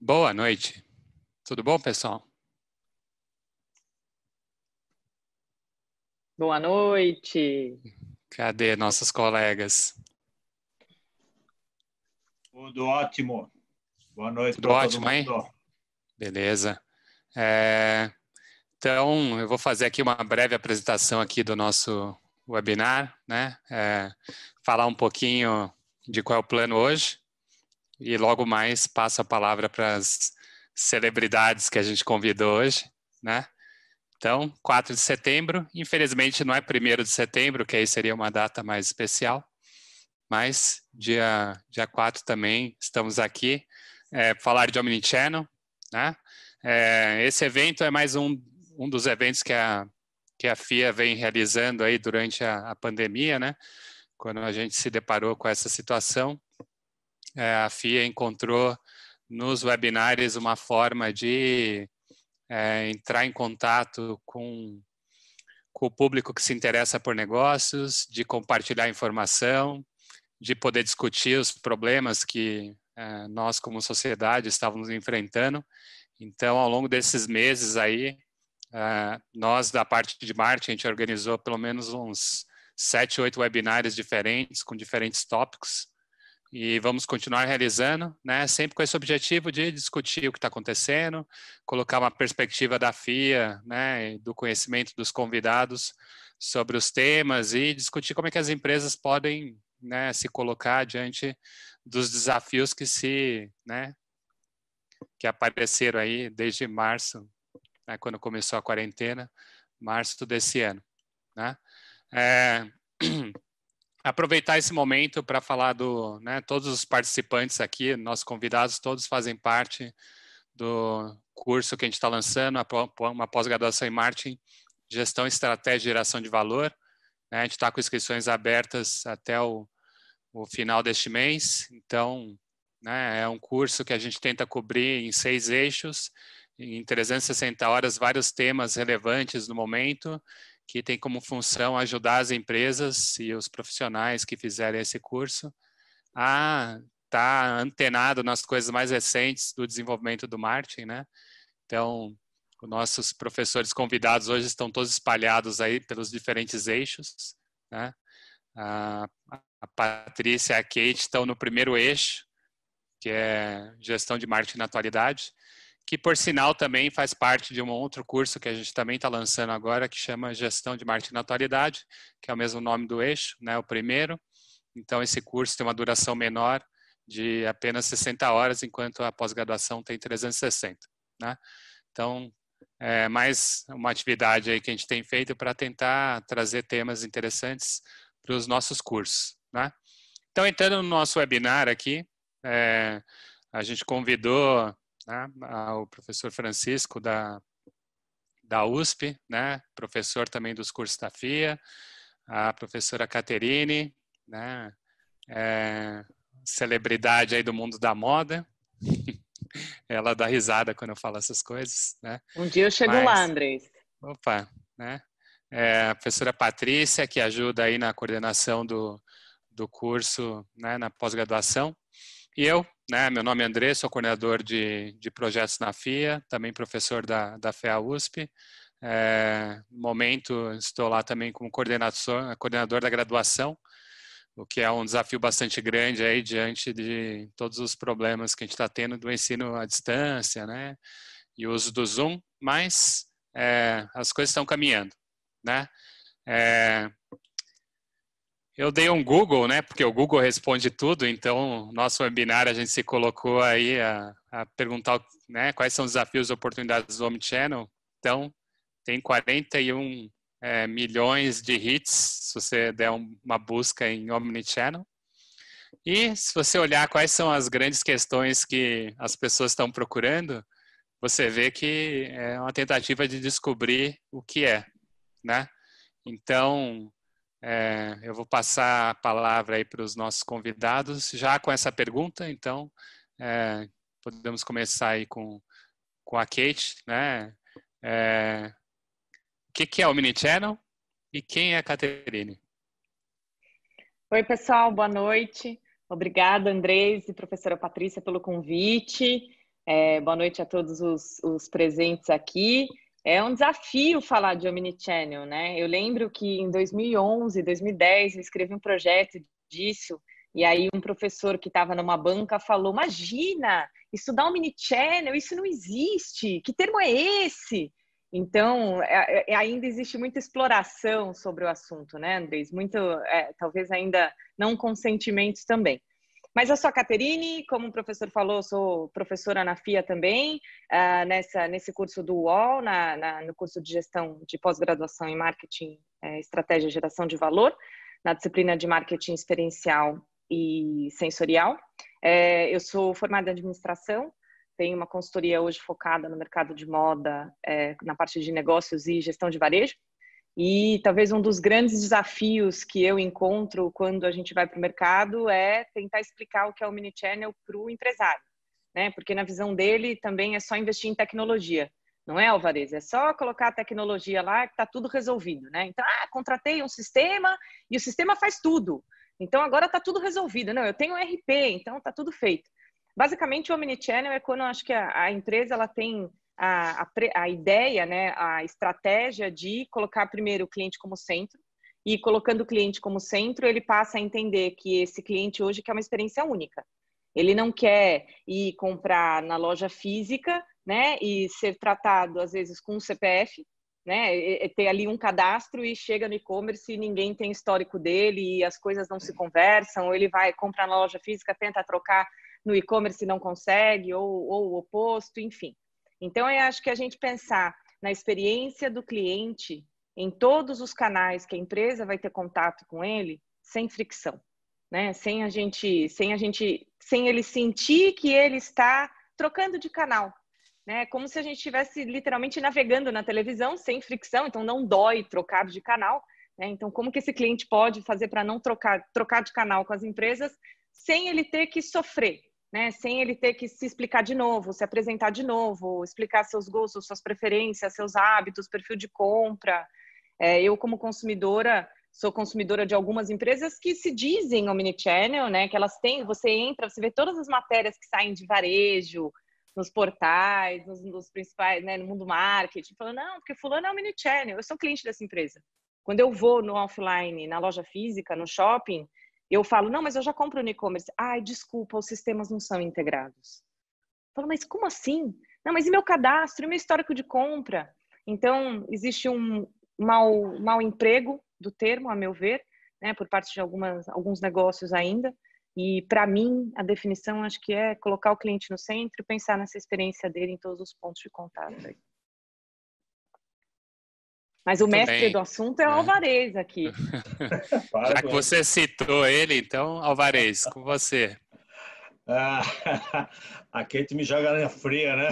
Boa noite. Tudo bom, pessoal? Boa noite. Cadê nossos colegas? Tudo ótimo. Boa noite Tudo para todo ótimo, hein? mundo. Beleza. Então, eu vou fazer aqui uma breve apresentação aqui do nosso webinar, né? Falar um pouquinho de qual é o plano hoje e logo mais passo a palavra para as celebridades que a gente convidou hoje, né? Então, 4 de setembro, infelizmente não é 1º de setembro, que aí seria uma data mais especial, mas dia 4 também estamos aqui falar de Omnichannel, né? Esse evento é mais um dos eventos que a FIA vem realizando aí durante a pandemia, né? Quando a gente se deparou com essa situação, a FIA encontrou nos webinários uma forma de entrar em contato com o público que se interessa por negócios, de compartilhar informação, de poder discutir os problemas que nós, como sociedade, estávamos enfrentando. Então, ao longo desses meses aí, nós, da parte de marketing, a gente organizou pelo menos uns 7, 8 webinários diferentes, com diferentes tópicos, e vamos continuar realizando, né, sempre com esse objetivo de discutir o que está acontecendo, colocar uma perspectiva da FIA, né, do conhecimento dos convidados sobre os temas e discutir como é que as empresas podem, né, se colocar diante dos desafios que apareceram aí desde março, né, quando começou a quarentena, março desse ano, né? Aproveitar esse momento para falar todos os participantes aqui, nossos convidados, todos fazem parte do curso que a gente está lançando, uma pós-graduação em marketing, gestão, estratégia e geração de valor. Né? A gente está com inscrições abertas até o final deste mês, então é um curso que a gente tenta cobrir em 6 eixos, em 360 horas, vários temas relevantes no momento, que tem como função ajudar as empresas e os profissionais que fizerem esse curso a estar antenado nas coisas mais recentes do desenvolvimento do marketing, né? Então, os nossos professores convidados hoje estão todos espalhados aí pelos diferentes eixos, né? A Patrícia e a Kate estão no primeiro eixo, que é gestão de marketing na atualidade, que por sinal também faz parte de um outro curso que a gente também está lançando agora, que chama Gestão de Marketing na Atualidade, que é o mesmo nome do eixo, né, o primeiro. Então esse curso tem uma duração menor de apenas 60 horas, enquanto a pós-graduação tem 360. Né? Então, é mais uma atividade aí que a gente tem feito para tentar trazer temas interessantes para os nossos cursos. Né? Então, entrando no nosso webinar aqui, a gente convidou o professor Francisco da USP, né, professor também dos cursos da FIA, a professora Caterine, né, celebridade aí do mundo da moda. Ela dá risada quando eu falo essas coisas, né? Um dia eu chego lá, Andrés. Opa, né? A professora Patrícia, que ajuda aí na coordenação do curso, né, na pós-graduação. E eu, né, meu nome é André, sou coordenador de projetos na FIA, também professor da FEA USP. No momento, estou lá também como coordenador da graduação, o que é um desafio bastante grande aí diante de todos os problemas que a gente está tendo do ensino à distância, né, e o uso do Zoom, mas as coisas estão caminhando, né. Eu dei um Google, né? Porque o Google responde tudo, então nosso webinar a gente se colocou aí a perguntar, né, quais são os desafios e oportunidades do Omnichannel. Então, tem 41 milhões de hits, se você der uma busca em Omnichannel. E se você olhar quais são as grandes questões que as pessoas estão procurando, você vê que é uma tentativa de descobrir o que é, né? Então, eu vou passar a palavra aí para os nossos convidados, já com essa pergunta, então podemos começar aí com a Kate, né? O que é o Omnichannel e quem é a Caterine? Oi, pessoal, boa noite. Obrigada, Andrés e professora Patrícia, pelo convite. Boa noite a todos os presentes aqui. É um desafio falar de Omnichannel, né? Eu lembro que em 2011, 2010, eu escrevi um projeto disso, e aí um professor que estava numa banca falou: imagina, estudar Omnichannel, isso não existe, que termo é esse? Então, ainda existe muita exploração sobre o assunto, né, Andrés? Talvez ainda não consentimentos também. Mas eu sou a Caterine, como o professor falou, sou professora na FIA também, nesse curso do UOL, no curso de gestão de pós-graduação em marketing, estratégia e geração de valor, na disciplina de marketing experiencial e sensorial. Eu sou formada em administração, tenho uma consultoria hoje focada no mercado de moda, na parte de negócios e gestão de varejo. E talvez um dos grandes desafios que eu encontro quando a gente vai para o mercado é tentar explicar o que é o Omnichannel para o empresário, né? Porque na visão dele também é só investir em tecnologia, não é, Alvarez? É só colocar a tecnologia lá que está tudo resolvido, né? Então, contratei um sistema e o sistema faz tudo. Então, agora está tudo resolvido. Não, eu tenho um RP, então está tudo feito. Basicamente, o Omnichannel é quando eu acho que a empresa ela tem a ideia, né, a estratégia de colocar primeiro o cliente como centro, e colocando o cliente como centro, ele passa a entender que esse cliente hoje quer uma experiência única. Ele não quer ir comprar na loja física, né, e ser tratado, às vezes, com um CPF, né, ter ali um cadastro e chega no e-commerce e ninguém tem histórico dele e as coisas não se conversam, ou ele vai comprar na loja física, tenta trocar no e-commerce e não consegue, ou o oposto, enfim. Então, eu acho que a gente pensar na experiência do cliente em todos os canais que a empresa vai ter contato com ele, sem fricção, né? Sem ele sentir que ele está trocando de canal, né? Como se a gente estivesse literalmente navegando na televisão sem fricção, então não dói trocar de canal, né? Então, como que esse cliente pode fazer para não trocar de canal com as empresas sem ele ter que sofrer? Né? Sem ele ter que se explicar de novo, se apresentar de novo, explicar seus gostos, suas preferências, seus hábitos, perfil de compra. Eu, como consumidora, sou consumidora de algumas empresas que se dizem omnichannel, né? Que elas têm, você entra, você vê todas as matérias que saem de varejo, nos portais, nos principais, né, no mundo marketing, falando, não, porque fulano é omnichannel, eu sou cliente dessa empresa. Quando eu vou no offline, na loja física, no shopping, eu falo, não, mas eu já compro no e-commerce. Ai, desculpa, os sistemas não são integrados. Eu falo, mas como assim? Não, mas e meu cadastro, e meu histórico de compra? Então, existe um mau emprego do termo, a meu ver, né, por parte de alguns negócios ainda. E, para mim, a definição, acho que é colocar o cliente no centro e pensar nessa experiência dele em todos os pontos de contato. Aí. Mas o mestre do assunto é o Alvarez aqui. Já que você citou ele, então, Alvarez, com você. A Kate me joga na fria, né?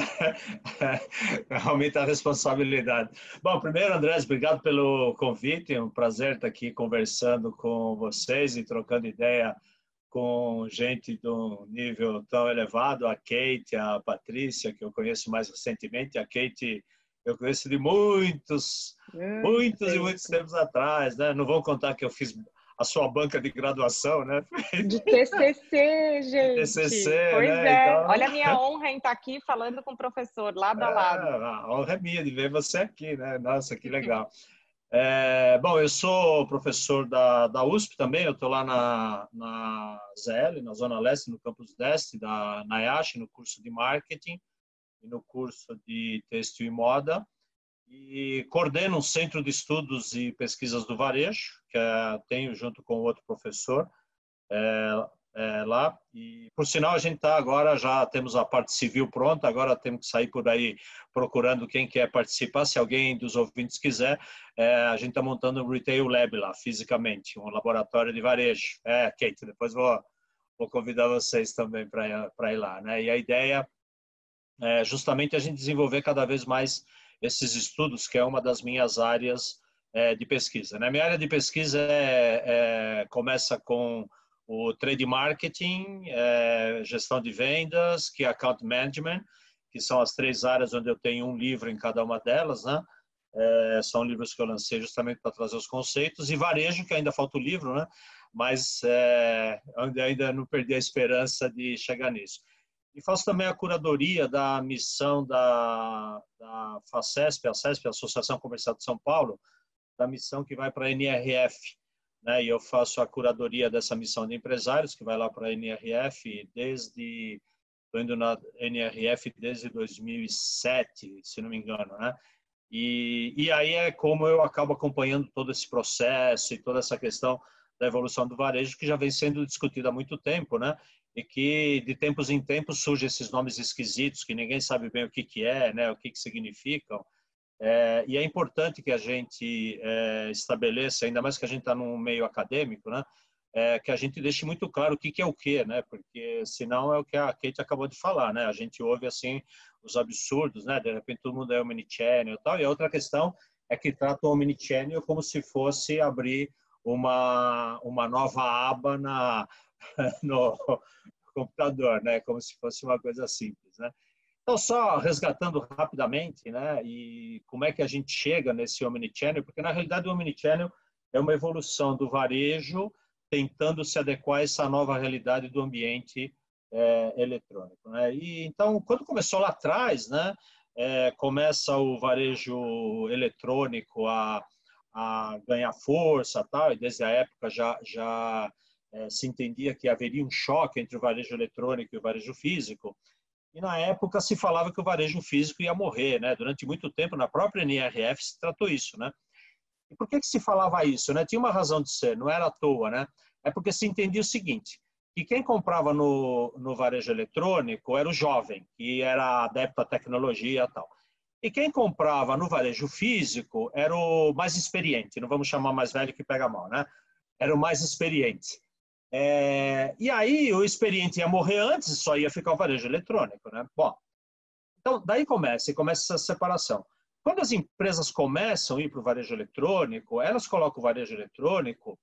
Aumenta a responsabilidade. Bom, primeiro, Andrés, obrigado pelo convite. É um prazer estar aqui conversando com vocês e trocando ideia com gente de um nível tão elevado. A Kate, a Patrícia, que eu conheço mais recentemente. A Kate eu conheço de muitos e muitos tempos atrás, né? Não vou contar que eu fiz a sua banca de graduação, né? De TCC, gente. De TCC, pois né? é. Então... Olha a minha honra em estar aqui falando com o professor, lado a lado. A honra é minha de ver você aqui, né? Nossa, que legal. Bom, eu sou professor da USP também, eu estou lá na ZL, na Zona Leste, no Campus Leste, da NAIASH, no curso de Marketing e no curso de Têxtil e Moda. E coordeno um centro de estudos e pesquisas do varejo, que tenho junto com outro professor lá. E, por sinal, a gente está agora, já temos a parte civil pronta, agora temos que sair por aí procurando quem quer participar. Se alguém dos ouvintes quiser, a gente está montando um Retail Lab lá, fisicamente, um laboratório de varejo. Kate, depois vou convidar vocês também para ir lá, né? E a ideia é justamente a gente desenvolver cada vez mais esses estudos, que é uma das minhas áreas de pesquisa. Né? Minha área de pesquisa começa com o trade marketing, gestão de vendas, que é account management, que são as 3 áreas onde eu tenho um livro em cada uma delas, né? São livros que eu lancei justamente para trazer os conceitos, e varejo, que ainda falta o livro, né? Mas ainda não perdi a esperança de chegar nisso. E faço também a curadoria da missão da FACESP, a CESP, a Associação Comercial de São Paulo, da missão que vai para a NRF, né? E eu faço a curadoria dessa missão de empresários, que vai lá para a NRF estou indo na NRF desde 2007, se não me engano, né? E aí é como eu acabo acompanhando todo esse processo e toda essa questão da evolução do varejo, que já vem sendo discutida há muito tempo, né? E que de tempos em tempos surgem esses nomes esquisitos que ninguém sabe bem o que é, né? O que significam. E é importante que a gente estabeleça, ainda mais que a gente está num meio acadêmico, né? Que a gente deixe muito claro o que é o que, né? Porque senão é o que a Kate acabou de falar, né? A gente ouve assim os absurdos, né? De repente todo mundo é omnichannel e tal. E a outra questão é que tratam o omnichannel como se fosse abrir uma nova aba no computador, né? Como se fosse uma coisa simples, né? Então, só resgatando rapidamente, né? E como é que a gente chega nesse omnichannel? Porque, na realidade, o omnichannel é uma evolução do varejo tentando se adequar a essa nova realidade do ambiente eletrônico, né? E, então, quando começou lá atrás, né? Começa o varejo eletrônico a ganhar força, tal, e desde a época já se entendia que haveria um choque entre o varejo eletrônico e o varejo físico. E na época se falava que o varejo físico ia morrer, né? Durante muito tempo, na própria NRF se tratou isso, né? E por que se falava isso, né? Tinha uma razão de ser, não era à toa, né? É porque se entendia o seguinte, que quem comprava no varejo eletrônico era o jovem, que era adepto à tecnologia e tal. E quem comprava no varejo físico era o mais experiente, não vamos chamar mais velho que pega mal, né? Era o mais experiente. E aí o experiente ia morrer antes e só ia ficar o varejo eletrônico, né? Bom, então daí começa essa separação. Quando as empresas começam a ir para o varejo eletrônico, elas colocam o varejo eletrônico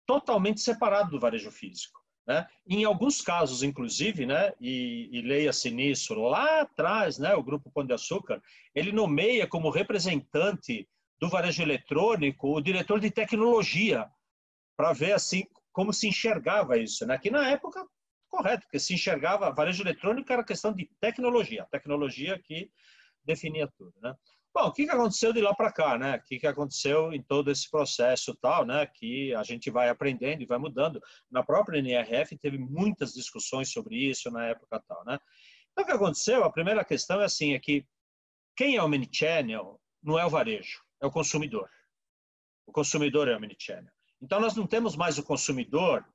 totalmente separado do varejo físico, né? Em alguns casos, inclusive, né? E leia-se nisso lá atrás, né? O Grupo Pão de Açúcar, ele nomeia como representante do varejo eletrônico o diretor de tecnologia, para ver assim como se enxergava isso, né? Que na época, correto, porque se enxergava, varejo eletrônico era questão de tecnologia, a tecnologia que definia tudo, né? Bom, o que aconteceu de lá para cá, né? O que aconteceu em todo esse processo tal, né? Que a gente vai aprendendo e vai mudando. Na própria NRF teve muitas discussões sobre isso na época tal, né? Então, o que aconteceu? A primeira questão é assim, é que quem é o omnichannel não é o varejo, é o consumidor. O consumidor é o omnichannel. Então, nós não temos mais o consumidor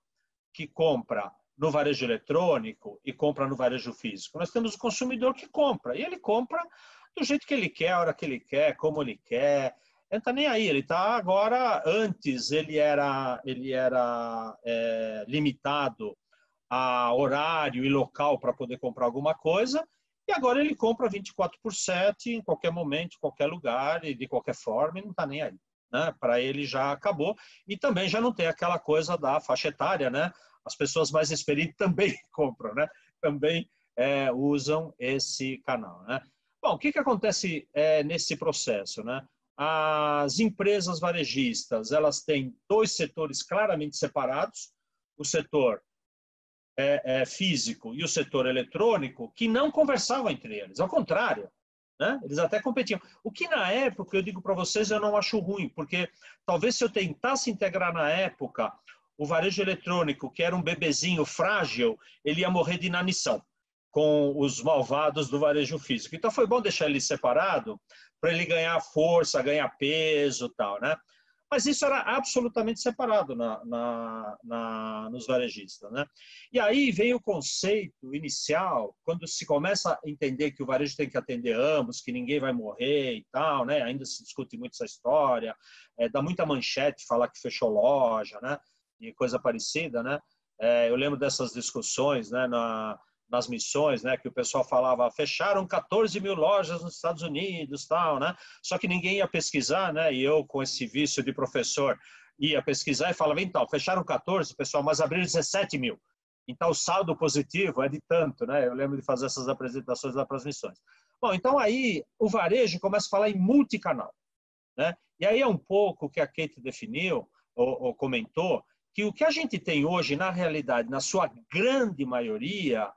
que compra no varejo eletrônico e compra no varejo físico. Nós temos o consumidor que compra. E ele compra do jeito que ele quer, a hora que ele quer, como ele quer. Ele não está nem aí. Ele está agora... Antes, ele era limitado a horário e local para poder comprar alguma coisa. E agora ele compra 24/7 em qualquer momento, em qualquer lugar e de qualquer forma. E não está nem aí. Né? Para ele já acabou, e também já não tem aquela coisa da faixa etária, né? As pessoas mais experientes também compram, né? Também usam esse canal, né? Bom, o que acontece nesse processo, né? As empresas varejistas, elas têm dois setores claramente separados, o setor físico e o setor eletrônico, que não conversavam entre eles, ao contrário, né? Eles até competiam. O que na época, eu digo para vocês, eu não acho ruim, porque talvez se eu tentasse integrar na época o varejo eletrônico, que era um bebezinho frágil, ele ia morrer de inanição com os malvados do varejo físico. Então foi bom deixar ele separado para ele ganhar força, ganhar peso e tal, né? Mas isso era absolutamente separado nos varejistas, né? E aí vem o conceito inicial, quando se começa a entender que o varejo tem que atender ambos, que ninguém vai morrer e tal, né? Ainda se discute muito essa história, dá muita manchete falar que fechou loja, né? E coisa parecida, né? Eu lembro dessas discussões, né? Nas missões, né, que o pessoal falava, fecharam 14 mil lojas nos Estados Unidos, tal, né? Só que ninguém ia pesquisar, né? E eu, com esse vício de professor, ia pesquisar e falava, então, fecharam 14, pessoal, mas abriram 17 mil. Então, o saldo positivo é de tanto, né? Eu lembro de fazer essas apresentações lá para as missões. Bom, então aí o varejo começa a falar em multicanal, né? E aí é um pouco o que a Kate definiu, ou comentou, que o que a gente tem hoje, na realidade, na sua grande maioria,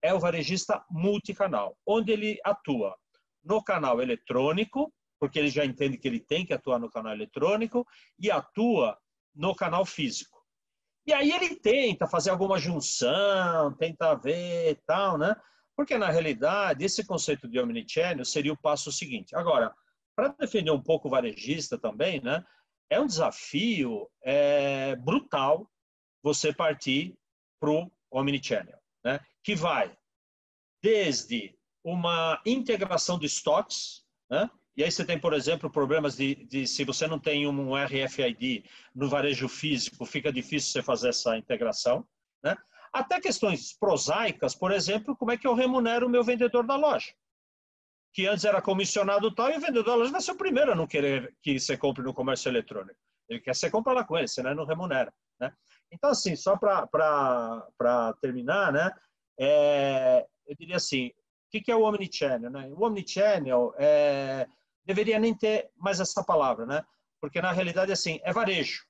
é o varejista multicanal, onde ele atua no canal eletrônico, porque ele já entende que ele tem que atuar no canal eletrônico, e atua no canal físico. E aí ele tenta fazer alguma junção, tenta ver e tal, né? Porque, na realidade, esse conceito de omnichannel seria o passo seguinte. Agora, para defender um pouco o varejista também, né? É um desafio brutal você partir para o omnichannel, né? Que vai desde uma integração de estoques, né? E aí você tem, por exemplo, problemas de se você não tem um RFID no varejo físico, fica difícil você fazer essa integração, né? Até questões prosaicas, por exemplo, como é que eu remunero o meu vendedor da loja? Que antes era comissionado tal, e o vendedor da loja vai ser o primeiro a não querer que você compre no comércio eletrônico. Ele quer que você compre lá com ele, senão ele não remunera, né? Então, assim, só para terminar, né? Eu diria assim, o que é o omnichannel, né? O omnichannel deveria nem ter mais essa palavra, né? Porque, na realidade, assim, é varejo.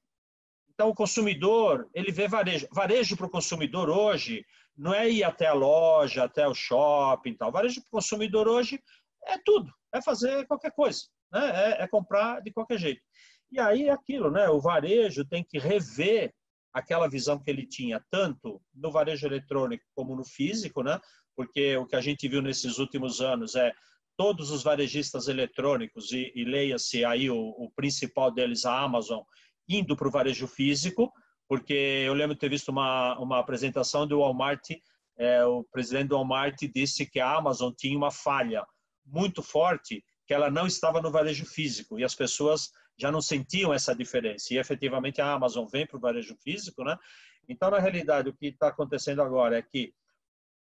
Então, o consumidor, ele vê varejo. Varejo para o consumidor hoje não é ir até a loja, até o shopping e tal. Varejo para o consumidor hoje é tudo. É fazer qualquer coisa, né? É comprar de qualquer jeito. E aí é aquilo, né? O varejo tem que rever aquela visão que ele tinha tanto no varejo eletrônico como no físico, né? Porque o que a gente viu nesses últimos anos é todos os varejistas eletrônicos, e leia-se aí o principal deles, a Amazon, indo para o varejo físico, porque eu lembro de ter visto uma apresentação do Walmart, o presidente do Walmart disse que a Amazon tinha uma falha muito forte, que ela não estava no varejo físico, e as pessoas já não sentiam essa diferença. E efetivamente a Amazon vem para o varejo físico, né? Então, na realidade, o que está acontecendo agora é que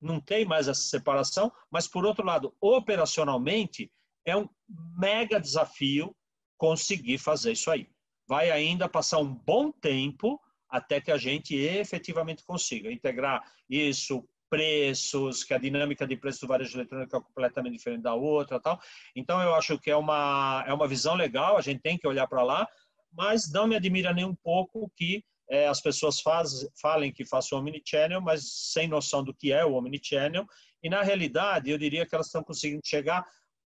não tem mais essa separação, mas, por outro lado, operacionalmente, é um mega desafio conseguir fazer isso aí. Vai ainda passar um bom tempo até que a gente efetivamente consiga integrar isso, preços, que a dinâmica de preço do varejo eletrônico é completamente diferente da outra, tal. Então, eu acho que é uma visão legal, a gente tem que olhar para lá, mas não me admira nem um pouco que as pessoas falem que façam omnichannel, mas sem noção do que é o omnichannel, e na realidade eu diria que elas estão conseguindo chegar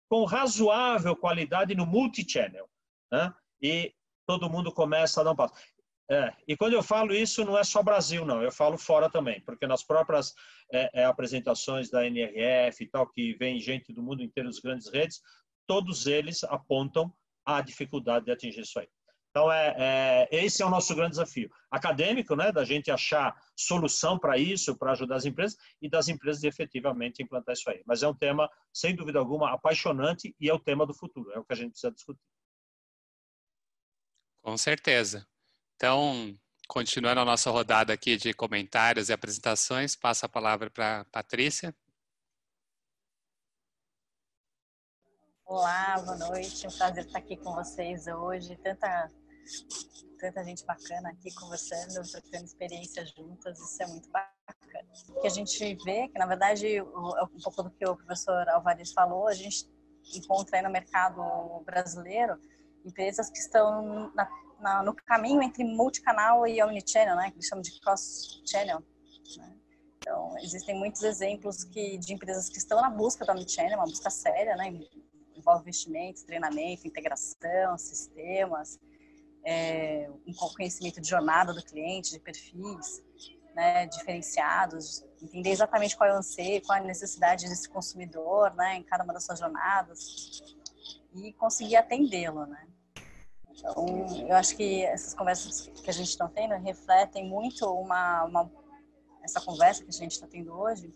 com razoável qualidade no multichannel, né? E todo mundo começa a dar um passo. E quando eu falo isso, não é só Brasil, não, eu falo fora também, porque nas próprias apresentações da NRF e tal, que vem gente do mundo inteiro, das grandes redes, todos eles apontam a dificuldade de atingir isso aí. Então, esse é o nosso grande desafio acadêmico, né, da gente achar solução para isso, para ajudar as empresas, e das empresas de efetivamente implantar isso aí. Mas é um tema, sem dúvida alguma, apaixonante, e é o tema do futuro, é o que a gente precisa discutir. Com certeza. Então, continuando a nossa rodada aqui de comentários e apresentações, passo a palavra para a Patrícia. Olá, boa noite. É um prazer estar aqui com vocês hoje. Tanta gente bacana aqui conversando, trocando experiências juntas. Isso é muito bacana. O que a gente vê, que na verdade, um pouco do que o professor Alvarez falou, a gente encontra aí no mercado brasileiro empresas que estão no caminho entre multicanal e omnichannel, né? Que eles chamam de cross-channel, né? Então, existem muitos exemplos de empresas que estão na busca do omnichannel, uma busca séria, né? Envolve investimentos, treinamento, integração, sistemas, um conhecimento de jornada do cliente, de perfis, né, diferenciados, entender exatamente qual é o anseio, qual é a necessidade desse consumidor, né, em cada uma das suas jornadas, e conseguir atendê-lo, né. Então, eu acho que essas conversas que a gente está tendo refletem muito essa conversa que a gente está tendo hoje,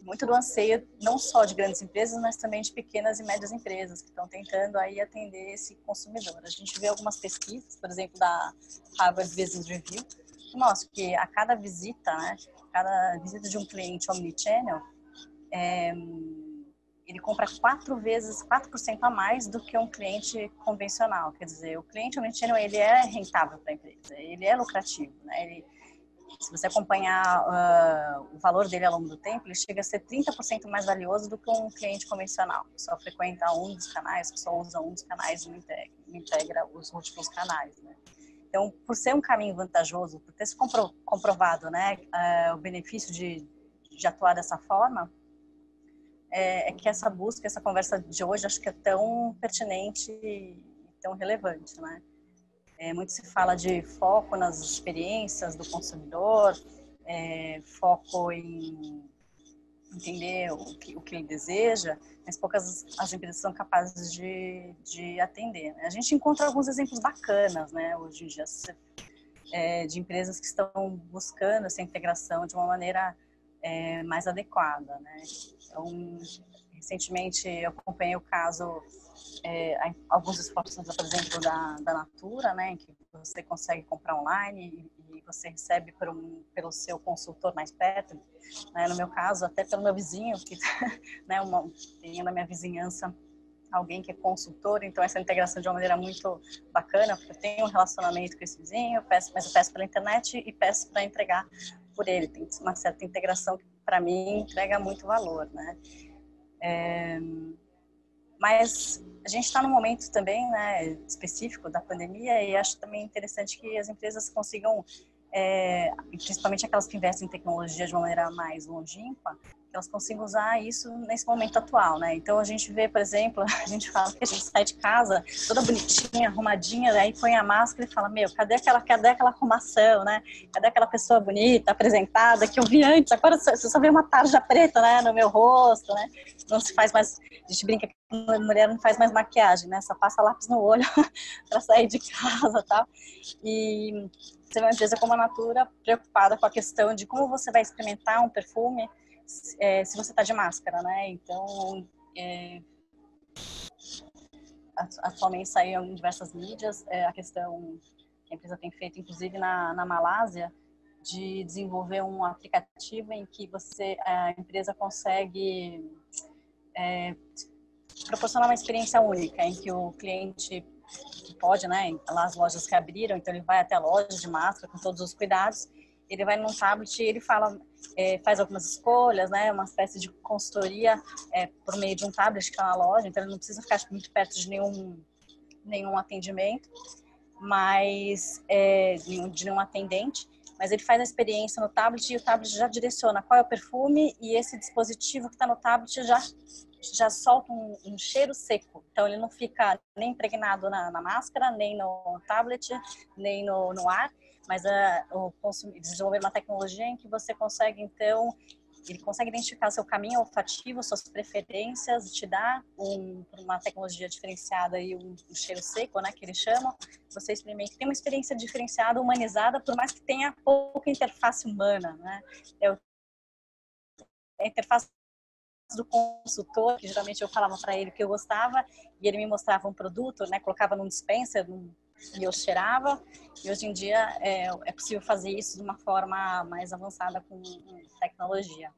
muito do anseio não só de grandes empresas, mas também de pequenas e médias empresas que estão tentando aí atender esse consumidor. A gente vê algumas pesquisas, por exemplo, da Harvard Business Review, que mostra que a cada visita, né, cada visita de um cliente omnichannel, ele compra 4% a mais do que um cliente convencional. Quer dizer, o cliente omnichannel, ele é rentável para a empresa, ele é lucrativo, né? Se você acompanhar o valor dele ao longo do tempo, ele chega a ser 30% mais valioso do que um cliente convencional, que só frequenta um dos canais, que só usa um dos canais e não integra os múltiplos canais, né? Então, por ser um caminho vantajoso, por ter se comprovado, né, o benefício de atuar dessa forma, é que essa busca, essa conversa de hoje, acho que é tão pertinente e tão relevante, né? Muito se fala de foco nas experiências do consumidor, foco em entender o que ele deseja, mas poucas as empresas são capazes de atender, né? A gente encontra alguns exemplos bacanas, né, hoje em dia, de empresas que estão buscando essa integração de uma maneira mais adequada, né? Então, recentemente eu acompanhei o caso, alguns esforços, por exemplo, da Natura, né, em que você consegue comprar online e você recebe pelo seu consultor mais perto, né? No meu caso, até pelo meu vizinho, que né, tem na minha vizinhança alguém que é consultor, então essa integração de uma maneira muito bacana, porque eu tenho um relacionamento com esse vizinho, mas eu peço pela internet e peço para entregar por ele. Tem uma certa integração que, para mim, entrega muito valor, né? Mas a gente está num momento também, né, específico da pandemia, e acho também interessante que as empresas consigam, principalmente aquelas que investem em tecnologia de uma maneira mais longínqua, que elas consigam usar isso nesse momento atual, né? Então a gente vê, por exemplo, a gente fala que a gente sai de casa toda bonitinha, arrumadinha, aí põe a máscara e fala, meu, cadê aquela arrumação, né? Cadê aquela pessoa bonita, apresentada, que eu vi antes? Agora você só vê uma tarja preta, né, no meu rosto, né? Não se faz mais, a gente brinca que a mulher não faz mais maquiagem, né? Só passa lápis no olho para sair de casa, tal. E você vê uma empresa como a Natura preocupada com a questão de como você vai experimentar um perfume se você está de máscara, né? Então, atualmente saiu em diversas mídias a questão que a empresa tem feito, inclusive na Malásia, de desenvolver um aplicativo em que a empresa consegue proporcionar uma experiência única, em que o cliente pode, né, lá as lojas que abriram, então ele vai até a loja de máscara com todos os cuidados, ele vai num tablet e ele faz algumas escolhas, né, uma espécie de consultoria por meio de um tablet que está na loja, então ele não precisa ficar muito perto de nenhum atendimento, mas de nenhum atendente, mas ele faz a experiência no tablet e o tablet já direciona qual é o perfume e esse dispositivo que está no tablet já solta um cheiro seco. Então, ele não fica nem impregnado na máscara, nem no tablet, nem no ar, mas desenvolver uma tecnologia em que você consegue, então, ele consegue identificar seu caminho olfativo, suas preferências, te dá uma tecnologia diferenciada e um cheiro seco, né, que eles chamam. Você experimenta, tem uma experiência diferenciada, humanizada, por mais que tenha pouca interface humana, né? A interface do consultor, que geralmente eu falava para ele que eu gostava, e ele me mostrava um produto, né, colocava num dispenser e eu cheirava, e hoje em dia é possível fazer isso de uma forma mais avançada com tecnologia.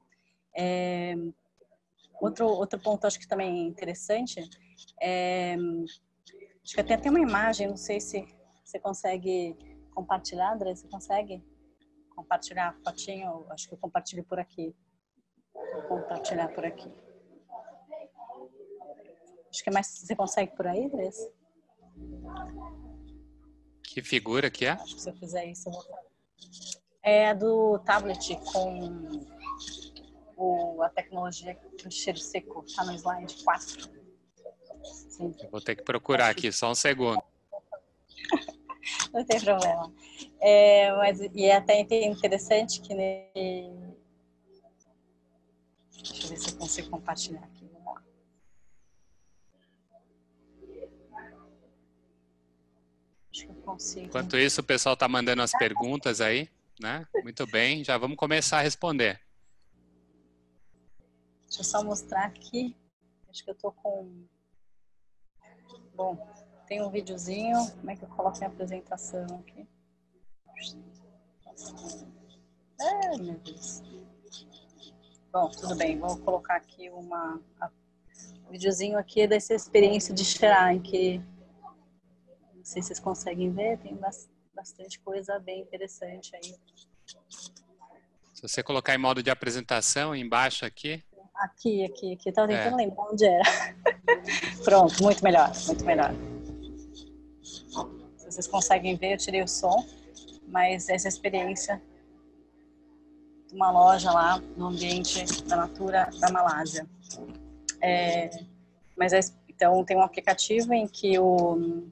Outro ponto, acho que também é interessante, acho que até tem uma imagem, não sei se você consegue compartilhar, André, você consegue compartilhar a fotinho? Acho que eu compartilho por aqui. Vou compartilhar por aqui. Acho que é mais, você consegue por aí, Andrés? Que figura que é? Acho que se eu fizer isso, eu vou... É a do tablet com a tecnologia do cheiro seco. Está no slide 4. Sim. Eu vou ter que procurar aqui, só um segundo. Não tem problema. E é até interessante que... Deixa eu ver se eu consigo compartilhar aqui. Vamos lá. Acho que eu consigo. Enquanto isso, o pessoal está mandando as perguntas aí, né? Muito bem, já vamos começar a responder. Deixa eu só mostrar aqui. Acho que eu tô com... Bom, tem um videozinho. Como é que eu coloco minha apresentação aqui? Meu Deus. Bom, tudo bem. Vou colocar aqui um videozinho aqui dessa experiência de cheirar, em que não sei se vocês conseguem ver, tem bastante coisa bem interessante aí. Se você colocar em modo de apresentação, embaixo aqui. Aqui. Estava tentando lembrar onde era. Pronto, muito melhor, muito melhor. Se vocês conseguem ver, eu tirei o som, mas essa experiência de uma loja lá no ambiente da Natura da Malásia. Então, tem um aplicativo em que o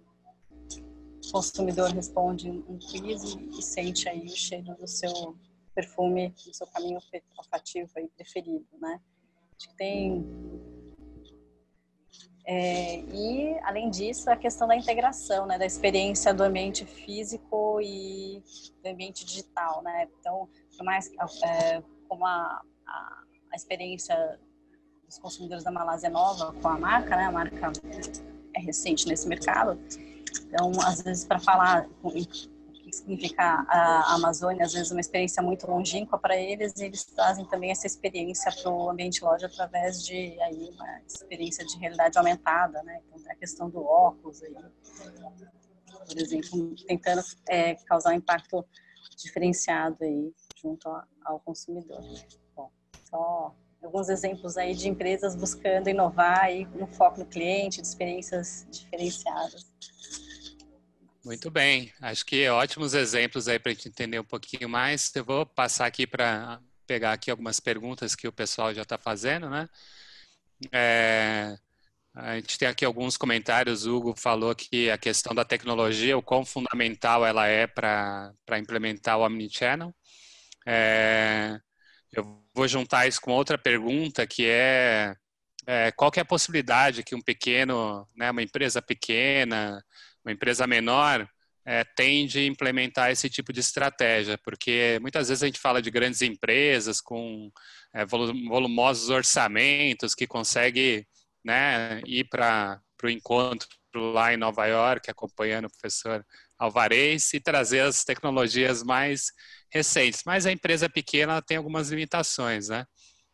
consumidor responde um quiz e sente aí o cheiro do seu perfume, do seu caminho olfativo aí preferido, né? Acho que tem... e, além disso, a questão da integração, né? Da experiência do ambiente físico e do ambiente digital, né? Então, por mais como a experiência dos consumidores da Malásia é nova com a marca, né? A marca é recente nesse mercado. Então, às vezes, para falar o que significa a Amazônia, às vezes uma experiência muito longínqua para eles, e eles trazem também essa experiência para o ambiente loja através de aí, uma experiência de realidade aumentada, né? Então, tem a questão do óculos, aí, por exemplo, tentando causar um impacto diferenciado aí junto ao consumidor. Bom, só alguns exemplos aí de empresas buscando inovar aí no foco no cliente, de experiências diferenciadas. Muito bem, acho que ótimos exemplos aí para a gente entender um pouquinho mais. Eu vou passar aqui para pegar aqui algumas perguntas que o pessoal já está fazendo, né? A gente tem aqui alguns comentários. O Hugo falou que a questão da tecnologia, o quão fundamental ela é para implementar o Omnichannel. Eu vou juntar isso com outra pergunta, que qual que é a possibilidade que um pequeno, né, uma empresa pequena, uma empresa menor, tende a implementar esse tipo de estratégia, porque muitas vezes a gente fala de grandes empresas com volumosos orçamentos que conseguem, né, ir para o encontro lá em Nova York, acompanhando o professor Alvarez e trazer as tecnologias mais recentes. Mas a empresa pequena tem algumas limitações, né?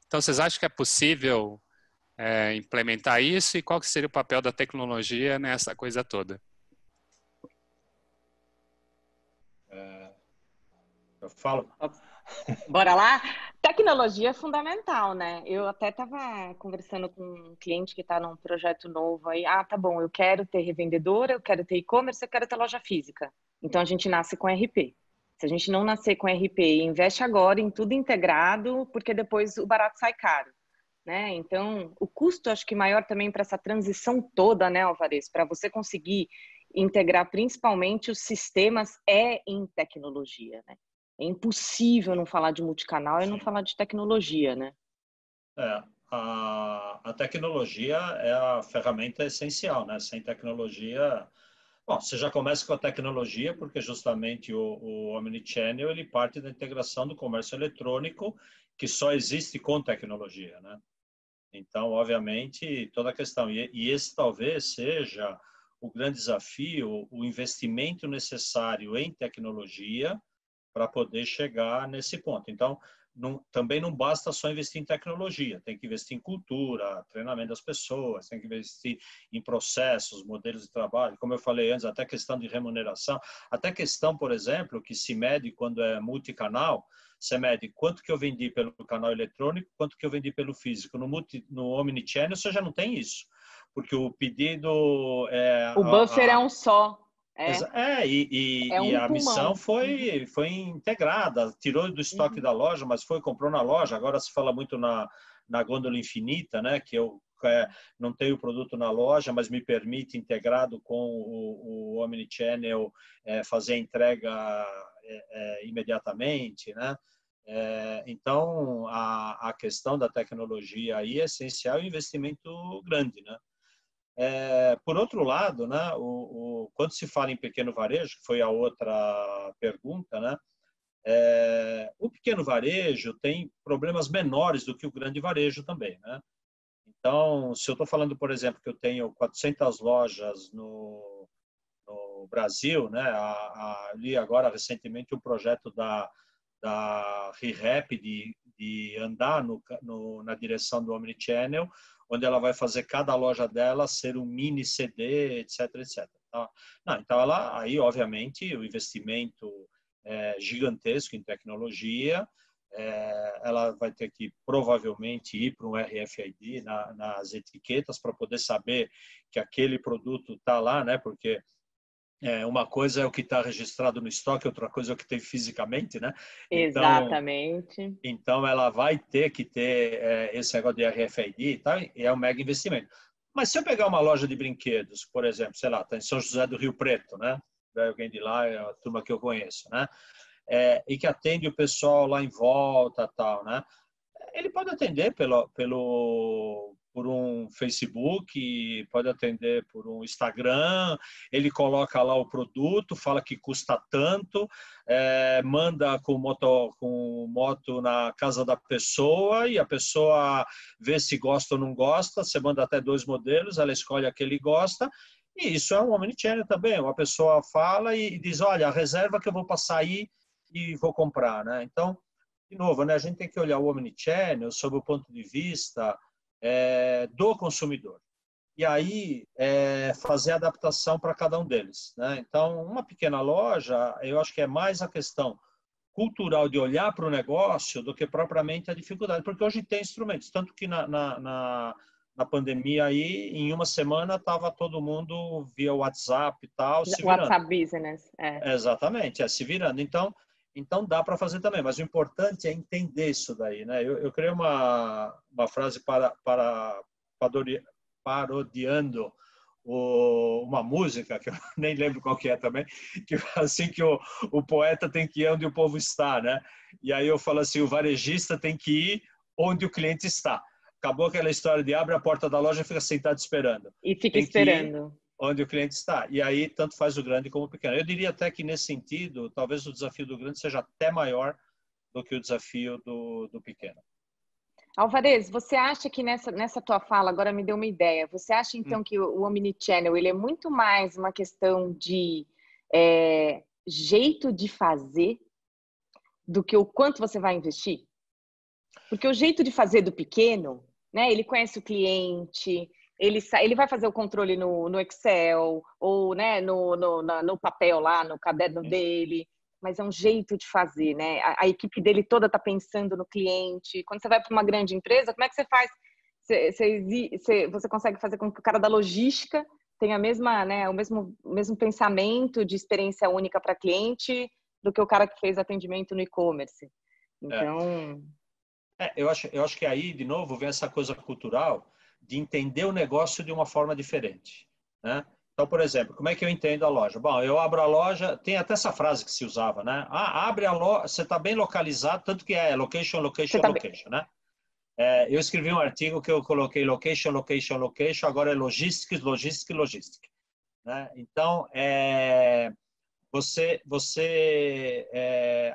Então, vocês acham que é possível implementar isso, e qual que seria o papel da tecnologia nessa coisa toda? Eu falo. Bora lá? Tecnologia é fundamental, né? Eu até estava conversando com um cliente que está num projeto novo aí. Ah, tá bom, eu quero ter revendedora, eu quero ter e-commerce, eu quero ter loja física. Então a gente nasce com RP. Se a gente não nascer com RP, investe agora em tudo integrado, porque depois o barato sai caro, né? Então, o custo acho que maior também para essa transição toda, né, Alvarez, para você conseguir integrar principalmente os sistemas em tecnologia, né? É impossível não falar de multicanal e não falar de tecnologia, né? A tecnologia é a ferramenta essencial, né? Sem tecnologia... Bom, você já começa com a tecnologia, porque justamente o Omnichannel, ele parte da integração do comércio eletrônico, que só existe com tecnologia, né? Então, obviamente, toda a questão... E esse talvez seja o grande desafio, o investimento necessário em tecnologia para poder chegar nesse ponto. Então, também não basta só investir em tecnologia, tem que investir em cultura, treinamento das pessoas, tem que investir em processos, modelos de trabalho, como eu falei antes, até questão de remuneração, até questão, por exemplo, que se mede quando é multicanal, você mede quanto que eu vendi pelo canal eletrônico, quanto que eu vendi pelo físico. No Omnichannel você já não tem isso, porque o pedido... O buffer é um só. E a missão foi integrada, tirou do estoque da loja, mas comprou na loja. Agora se fala muito na gôndola infinita, né? Que eu não tenho o produto na loja, mas me permite, integrado com o Omnichannel, fazer a entrega imediatamente, né? Então, a questão da tecnologia aí é essencial e investimento grande, né? Por outro lado, né, quando se fala em pequeno varejo, que foi a outra pergunta, né, o pequeno varejo tem problemas menores do que o grande varejo também, né? Então, se eu estou falando, por exemplo, que eu tenho 400 lojas no Brasil, né, li agora recentemente um projeto da ReHap de andar na direção do Omnichannel, onde ela vai fazer cada loja dela ser um mini CD, etc, etc. Tá? Não, então, aí, obviamente, o investimento é gigantesco em tecnologia, ela vai ter que, provavelmente, ir para um RFID nas etiquetas para poder saber que aquele produto está lá, né? Porque Uma coisa é o que está registrado no estoque, outra coisa é o que tem fisicamente, né? Exatamente. Então ela vai ter que ter esse negócio de RFID e tal, e é um mega investimento. Mas se eu pegar uma loja de brinquedos, por exemplo, sei lá, está em São José do Rio Preto, né? Alguém de lá, é a turma que eu conheço, né? E que atende o pessoal lá em volta, tal, né? Ele pode atender por um Facebook, pode atender por um Instagram, ele coloca lá o produto, fala que custa tanto, manda com moto na casa da pessoa e a pessoa vê se gosta ou não gosta, você manda até 2 modelos, ela escolhe aquele que gosta, e isso é um omnichannel também, uma pessoa fala e diz, olha, a reserva que eu vou passar aí e vou comprar, né? Então, de novo, né, a gente tem que olhar o omnichannel sob o ponto de vista do consumidor. E aí, fazer adaptação para cada um deles, né? Então, uma pequena loja, eu acho que é mais a questão cultural de olhar para o negócio do que propriamente a dificuldade, porque hoje tem instrumentos, tanto que na pandemia aí, em uma semana, estava todo mundo via WhatsApp e tal, se virando. WhatsApp Business. Exatamente, se virando. Então dá para fazer também, mas o importante é entender isso daí, né? Eu criei uma frase parodiando uma música, que eu nem lembro qual que é também, que fala assim que o poeta tem que ir onde o povo está, né? E aí eu falo assim, o varejista tem que ir onde o cliente está. Acabou aquela história de abre a porta da loja e fica sentado esperando. E fica esperando. Onde o cliente está. E aí, tanto faz o grande como o pequeno. Eu diria até que, nesse sentido, talvez o desafio do grande seja até maior do que o desafio do pequeno. Alvarez, você acha que nessa tua fala, agora me deu uma ideia, você acha, então, que o Omnichannel ele é muito mais uma questão de jeito de fazer do que o quanto você vai investir? Porque o jeito de fazer do pequeno, né, ele conhece o cliente, ele vai fazer o controle no Excel ou, né, no papel lá, no caderno dele, mas é um jeito de fazer, né? A equipe dele toda está pensando no cliente. Quando você vai para uma grande empresa, como é que você faz? Você consegue fazer com que o cara da logística tenha a mesma, né, o mesmo pensamento de experiência única para cliente do que o cara que fez atendimento no e-commerce. Então... eu acho que aí, de novo, vem essa coisa cultural de entender o negócio de uma forma diferente, né? Então, por exemplo, como é que eu entendo a loja? Bom, eu abro a loja, tem até essa frase que se usava, né? Abre a loja, você está bem localizado, tanto que é location, location, location, né? Eu escrevi um artigo que eu coloquei location, location, location, agora é logistics, logistics, logistics, né? Então, você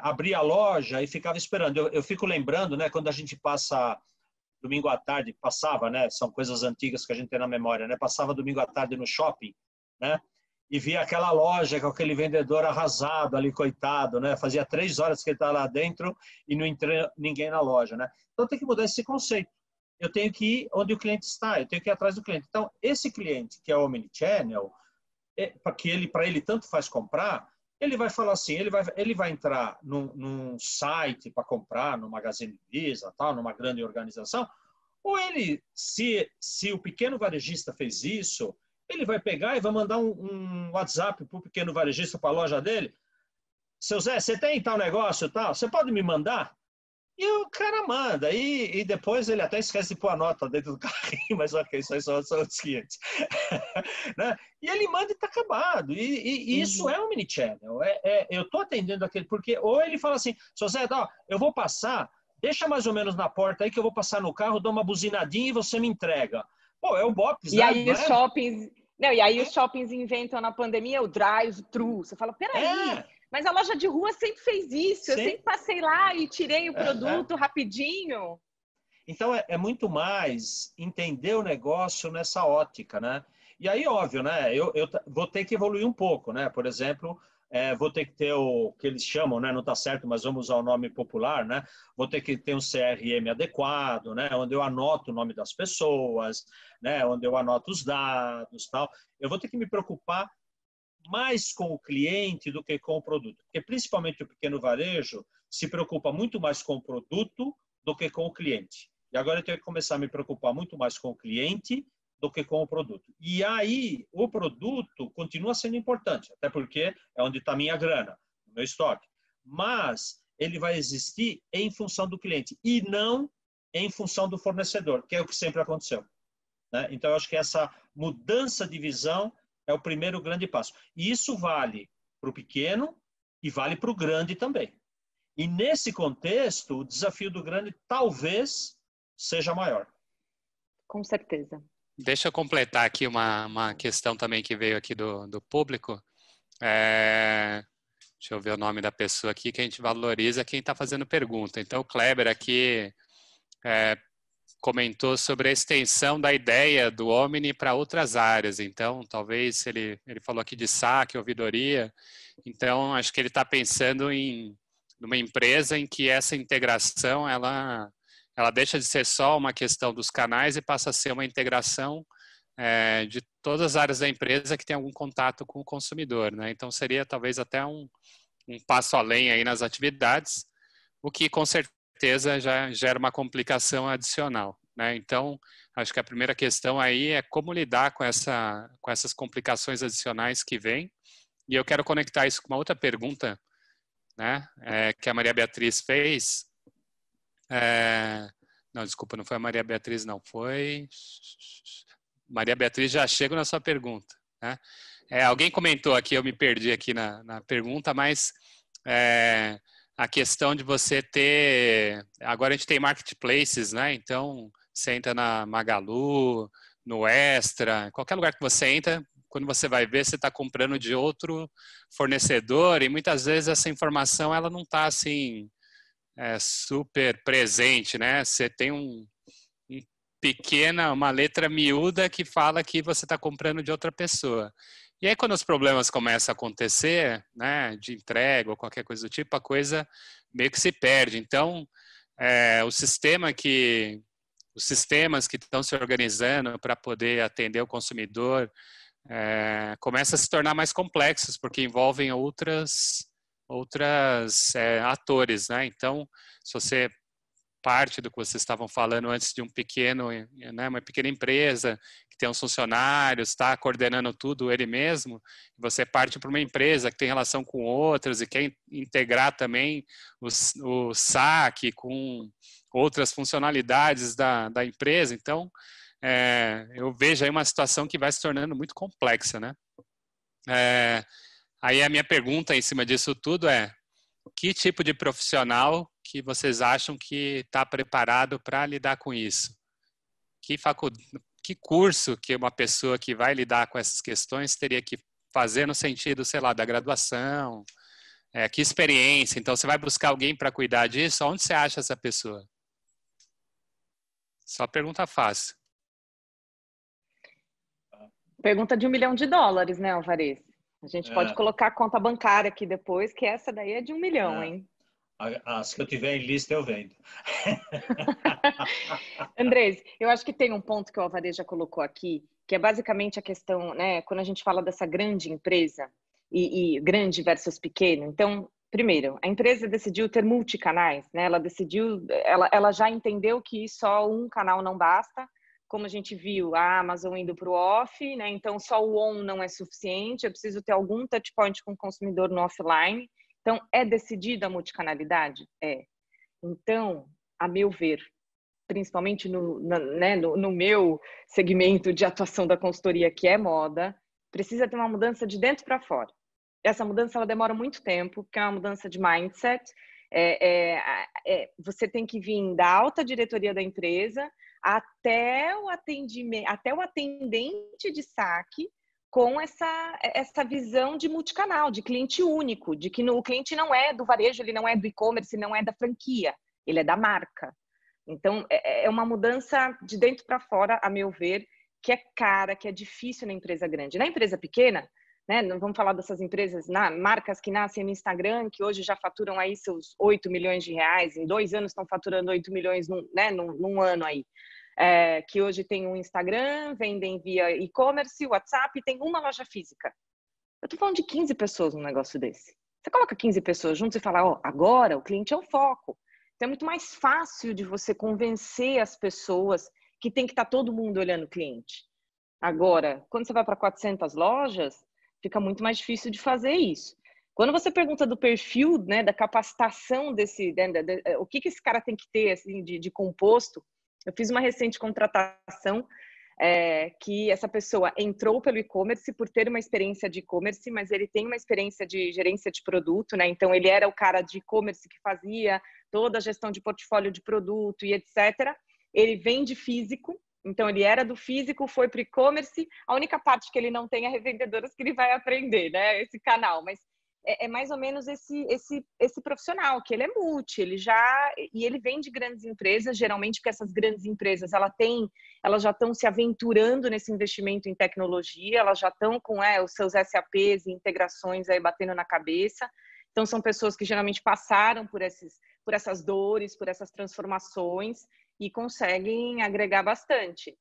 abria a loja e ficava esperando. Eu fico lembrando, né, quando a gente passa domingo à tarde, passava, né, são coisas antigas que a gente tem na memória, né, passava domingo à tarde no shopping, né, e via aquela loja com aquele vendedor arrasado ali, coitado, né, fazia 3 horas que ele estava lá dentro e não entrou ninguém na loja, né. Então tem que mudar esse conceito. Eu tenho que ir onde o cliente está, eu tenho que ir atrás do cliente. Então, esse cliente que é o omnichannel, para ele tanto faz comprar, ele vai falar assim, ele vai entrar num site para comprar, no Magazine Luiza, tal, numa grande organização, ou ele, se o pequeno varejista fez isso, ele vai pegar e vai mandar um WhatsApp para o pequeno varejista, para a loja dele, seu Zé, você tem tal negócio, tal, você pode me mandar? E o cara manda, e depois ele até esquece de pôr a nota dentro do carrinho, mas ok, isso aí são outros 500. Né? E ele manda e está acabado. E isso é um omnichannel. Eu estou atendendo aquele, porque ou ele fala assim, seu Zé, eu vou passar, deixa mais ou menos na porta aí que eu vou passar no carro, dou uma buzinadinha e você me entrega. Pô, é o Bops, né? E aí os shoppings... Não, e aí os shoppings inventam na pandemia o drive-thru. Você fala, peraí... Mas a loja de rua sempre fez isso. Sim. Eu sempre passei lá e tirei o produto rapidinho. Então, é muito mais entender o negócio nessa ótica, né? E aí, óbvio, né? Eu vou ter que evoluir um pouco, né? Por exemplo, vou ter que ter o que eles chamam, né? Não está certo, mas vamos usar o nome popular, né? Vou ter que ter um CRM adequado, né? Onde eu anoto o nome das pessoas, né? Onde eu anoto os dados, tal. Eu vou ter que me preocupar mais com o cliente do que com o produto. Porque, principalmente, o pequeno varejo se preocupa muito mais com o produto do que com o cliente. E agora eu tenho que começar a me preocupar muito mais com o cliente do que com o produto. E aí, o produto continua sendo importante, até porque é onde está a minha grana, o meu estoque. Mas ele vai existir em função do cliente e não em função do fornecedor, que é o que sempre aconteceu, né? Então, eu acho que essa mudança de visão é o primeiro grande passo. E isso vale para o pequeno e vale para o grande também. E nesse contexto, o desafio do grande talvez seja maior. Com certeza. Deixa eu completar aqui uma questão também que veio aqui do público. Deixa eu ver o nome da pessoa aqui, que a gente valoriza quem está fazendo pergunta. Então, o Kleber aqui comentou sobre a extensão da ideia do Omni para outras áreas. Então, talvez ele falou aqui de saque, ouvidoria. Então, acho que ele está pensando em uma empresa em que essa integração ela deixa de ser só uma questão dos canais e passa a ser uma integração de todas as áreas da empresa que tem algum contato com o consumidor, né? Então, seria talvez até um passo além aí nas atividades, o que com certeza já gera uma complicação adicional, né? Então, acho que a primeira questão aí é como lidar com essas complicações adicionais que vêm. E eu quero conectar isso com uma outra pergunta, né, que a Maria Beatriz fez. Não, desculpa, não foi a Maria Beatriz, não. Foi... Maria Beatriz, já chego na sua pergunta, né? Alguém comentou aqui, eu me perdi aqui na pergunta, mas a questão de você ter... Agora a gente tem marketplaces, né? Então, você entra na Magalu, no Extra, qualquer lugar que você entra, quando você vai ver, você está comprando de outro fornecedor e muitas vezes essa informação ela não está assim super presente, né? Você tem uma letra miúda que fala que você está comprando de outra pessoa. E aí quando os problemas começam a acontecer, né, de entrega ou qualquer coisa do tipo, a coisa meio que se perde. Então, os sistemas que estão se organizando para poder atender o consumidor começam a se tornar mais complexos, porque envolvem outras atores, né? Então, se você parte do que vocês estavam falando antes de uma pequena empresa que tem uns funcionários, está coordenando tudo ele mesmo, você parte para uma empresa que tem relação com outras e quer integrar também o saque com outras funcionalidades da empresa. Então, eu vejo aí uma situação que vai se tornando muito complexa, né? Aí a minha pergunta em cima disso tudo que tipo de profissional que vocês acham que está preparado para lidar com isso? Que curso que uma pessoa que vai lidar com essas questões teria que fazer no sentido, sei lá, da graduação? Que experiência? Então, você vai buscar alguém para cuidar disso? Onde você acha essa pessoa? Só pergunta fácil. Pergunta de $1 milhão, né, Alvarez? A gente pode colocar a conta bancária aqui depois, que essa daí é de 1 milhão, hein? As que eu tiver em lista, eu vendo. Andrés, eu acho que tem um ponto que o Alvarez já colocou aqui, que é basicamente a questão, né, quando a gente fala dessa grande empresa, e grande versus pequeno. Então, primeiro, a empresa decidiu ter multicanais, né? Ela já entendeu que só um canal não basta. Como a gente viu, a Amazon indo para o off, né? Então só o on não é suficiente, eu preciso ter algum touch point com o consumidor no offline. Então, é decidida a multicanalidade? Então, a meu ver, principalmente no meu segmento de atuação da consultoria, que é moda, precisa ter uma mudança de dentro para fora. Essa mudança ela demora muito tempo, porque é uma mudança de mindset. Você tem que vir da alta diretoria da empresa até o atendente de saque com essa visão de multicanal, de cliente único, de que o cliente não é do varejo, ele não é do e-commerce, não é da franquia, ele é da marca. Então, é uma mudança de dentro para fora, a meu ver, que é cara, que é difícil na empresa grande. Na empresa pequena, né, não vamos falar dessas empresas, marcas que nascem no Instagram, que hoje já faturam aí seus 8 milhões de reais, em 2 anos estão faturando 8 milhões num ano aí. Que hoje tem um Instagram, vendem via e-commerce, WhatsApp, e tem uma loja física. Eu tô falando de 15 pessoas num negócio desse. Você coloca 15 pessoas juntos e fala, agora o cliente é o foco. Então é muito mais fácil de você convencer as pessoas que tem que estar todo mundo olhando o cliente. Agora, quando você vai para 400 lojas, fica muito mais difícil de fazer isso. Quando você pergunta do perfil, né, da capacitação desse, o que esse cara tem que ter assim, de composto, eu fiz uma recente contratação que essa pessoa entrou pelo e-commerce por ter uma experiência de e-commerce, mas ele tem uma experiência de gerência de produto, né? Então ele era o cara de e-commerce que fazia toda a gestão de portfólio de produto e etc. Ele vem de físico, então ele era do físico, foi para o e-commerce. A única parte que ele não tem é revendedoras que ele vai aprender, né? Esse canal, mas é mais ou menos esse profissional, que ele é multi, e ele vem de grandes empresas, geralmente porque essas grandes empresas elas já estão se aventurando nesse investimento em tecnologia, elas já estão com os seus SAPs e integrações aí batendo na cabeça. Então são pessoas que geralmente passaram por essas dores, por essas transformações e conseguem agregar bastante.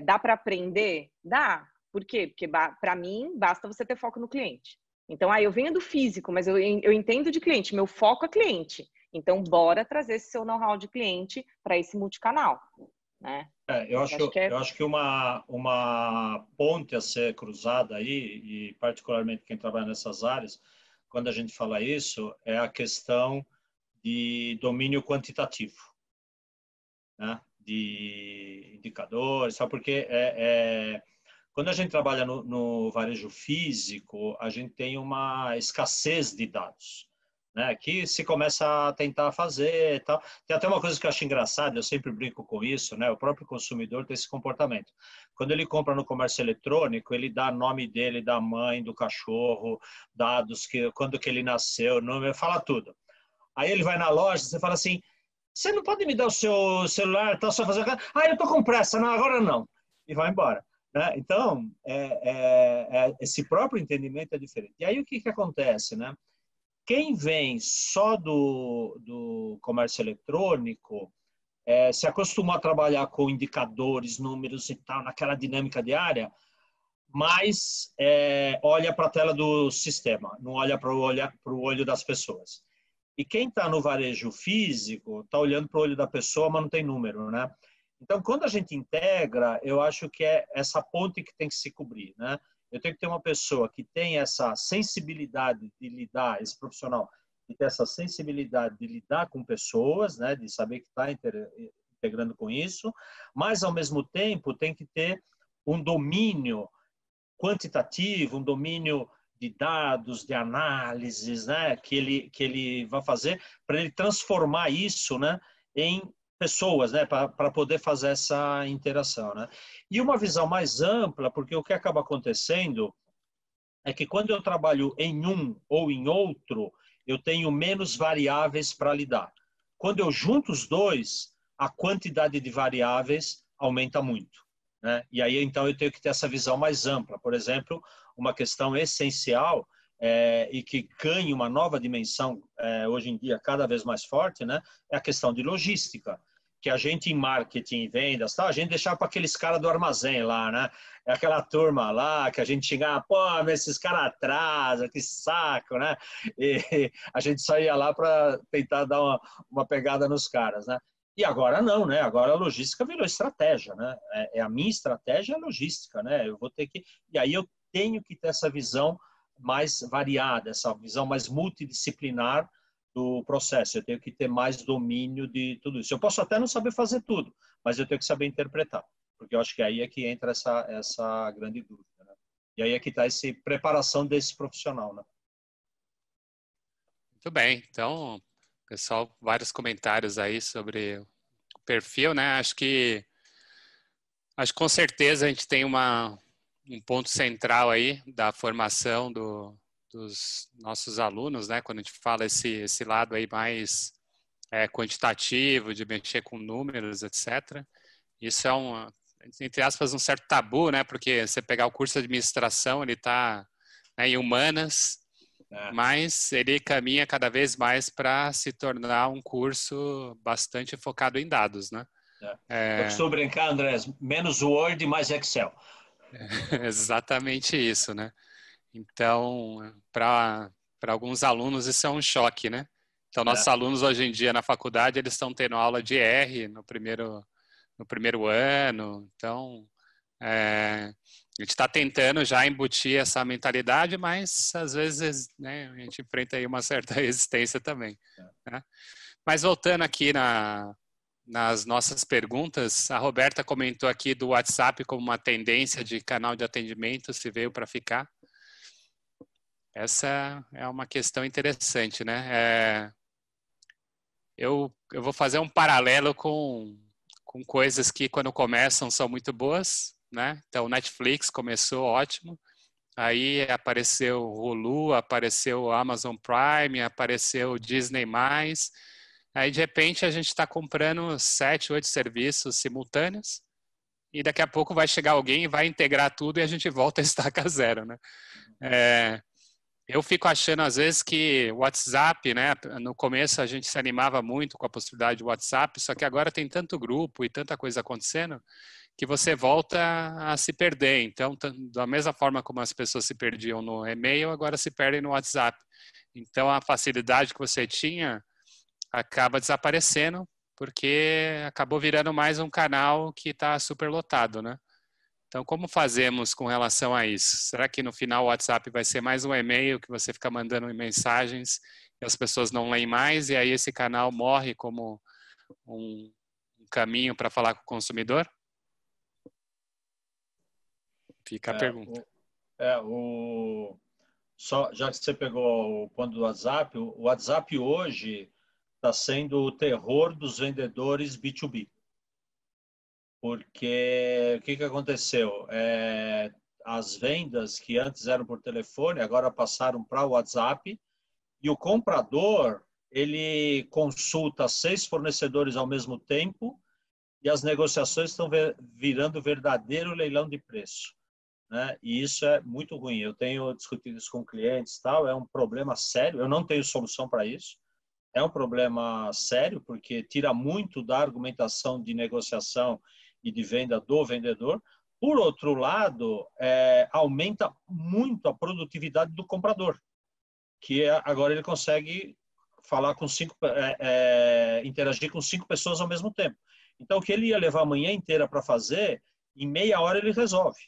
Dá para aprender? Dá. Por quê? Porque para mim basta você ter foco no cliente. Então, eu venho do físico, mas eu entendo de cliente, meu foco é cliente. Então, bora trazer esse seu know-how de cliente para esse multicanal, né? Eu acho que uma ponte a ser cruzada aí, e particularmente quem trabalha nessas áreas, quando a gente fala isso, é a questão de domínio quantitativo, né? De indicadores, sabe? Porque quando a gente trabalha no varejo físico, a gente tem uma escassez de dados, né? Que se começa a tentar fazer e tal. Tem até uma coisa que eu acho engraçada, eu sempre brinco com isso, né? O próprio consumidor tem esse comportamento. Quando ele compra no comércio eletrônico, ele dá nome dele, da mãe, do cachorro, dados, quando que ele nasceu, número, fala tudo. Aí ele vai na loja, você fala assim, você não pode me dar o seu celular, tá, só fazer... Ah, eu tô com pressa, não, agora não. E vai embora. Então, esse próprio entendimento é diferente. E aí o que acontece, né? Quem vem só do comércio eletrônico se acostuma a trabalhar com indicadores, números e tal, naquela dinâmica diária, mas olha para a tela do sistema, não olha para o olho das pessoas. E quem está no varejo físico está olhando para o olho da pessoa, mas não tem número, né? Então, quando a gente integra, eu acho que é essa ponte que tem que se cobrir, né? Eu tenho que ter uma pessoa que tem essa sensibilidade de lidar, esse profissional, que tem essa sensibilidade de lidar com pessoas, né? De saber que está integrando com isso, mas, ao mesmo tempo, tem que ter um domínio quantitativo, um domínio de dados, de análises, né? Que ele vai fazer para ele transformar isso, né? Em pessoas, né, para poder fazer essa interação, né? E uma visão mais ampla, porque o que acaba acontecendo é que quando eu trabalho em um ou em outro, eu tenho menos variáveis para lidar. Quando eu junto os dois, a quantidade de variáveis aumenta muito, né? E aí, então, eu tenho que ter essa visão mais ampla. Por exemplo, uma questão essencial e que ganha uma nova dimensão hoje em dia cada vez mais forte, né? É a questão de logística, que a gente em marketing e vendas, tá? A gente deixava para aqueles caras do armazém lá, né? É aquela turma lá que a gente xingava, pô, mas esses caras atrasam, que saco, né? E a gente só ia lá para tentar dar uma pegada nos caras, né? E agora não, né? Agora a logística virou estratégia, né? A minha estratégia é logística, né? Eu vou ter que... E aí eu tenho que ter essa visão mais variada, essa visão mais multidisciplinar do processo. Eu tenho que ter mais domínio de tudo isso. Eu posso até não saber fazer tudo, mas eu tenho que saber interpretar, porque eu acho que aí é que entra essa grande dúvida, né? E aí é que está essa preparação desse profissional, né? Muito bem. Então, pessoal, vários comentários aí sobre o perfil, né? Acho que com certeza a gente tem um ponto central aí da formação dos nossos alunos, né? Quando a gente fala esse lado aí mais quantitativo, de mexer com números, etc. Isso é entre aspas, um certo tabu, né? Porque você pegar o curso de administração, ele está em humanas, mas ele caminha cada vez mais para se tornar um curso bastante focado em dados, né? Eu costumo brincar, André, menos Word e mais Excel. Exatamente isso, né? Então, para alguns alunos isso é um choque, né? Então, nossos alunos hoje em dia na faculdade, eles estão tendo aula de R no primeiro ano. Então, A gente está tentando já embutir essa mentalidade, mas às vezes, né, a gente enfrenta aí uma certa resistência também. Né? Mas voltando aqui nas nossas perguntas, a Roberta comentou aqui do WhatsApp como uma tendência de canal de atendimento, se veio para ficar. Essa é uma questão interessante, né? Eu vou fazer um paralelo com coisas que quando começam são muito boas, né? Então, Netflix começou ótimo, aí apareceu o Hulu, apareceu o Amazon Prime, apareceu o Disney+, aí de repente a gente está comprando 7, 8 serviços simultâneos e daqui a pouco vai chegar alguém e vai integrar tudo e a gente volta a estaca zero, né? Eu fico achando às vezes que o WhatsApp, né? No começo a gente se animava muito com a possibilidade de WhatsApp, só que agora tem tanto grupo e tanta coisa acontecendo que você volta a se perder. Então, da mesma forma como as pessoas se perdiam no e-mail, agora se perdem no WhatsApp. Então, a facilidade que você tinha acaba desaparecendo porque acabou virando mais um canal que está super lotado, né? Então, como fazemos com relação a isso? Será que no final o WhatsApp vai ser mais um e-mail que você fica mandando mensagens e as pessoas não leem mais e aí esse canal morre como um caminho para falar com o consumidor? Fica a pergunta. Só, já que você pegou o ponto do WhatsApp, o WhatsApp hoje está sendo o terror dos vendedores B2B. Porque o que aconteceu? As vendas que antes eram por telefone, agora passaram para o WhatsApp, e o comprador, ele consulta 6 fornecedores ao mesmo tempo, e as negociações estão virando verdadeiro leilão de preço. Né? E isso é muito ruim. Eu tenho discutido isso com clientes, tal, é um problema sério, eu não tenho solução para isso. É um problema sério, porque tira muito da argumentação de negociação e de venda do vendedor. Por outro lado, aumenta muito a produtividade do comprador, que agora ele consegue falar com interagir com 5 pessoas ao mesmo tempo. Então, o que ele ia levar a manhã inteira para fazer, em meia hora ele resolve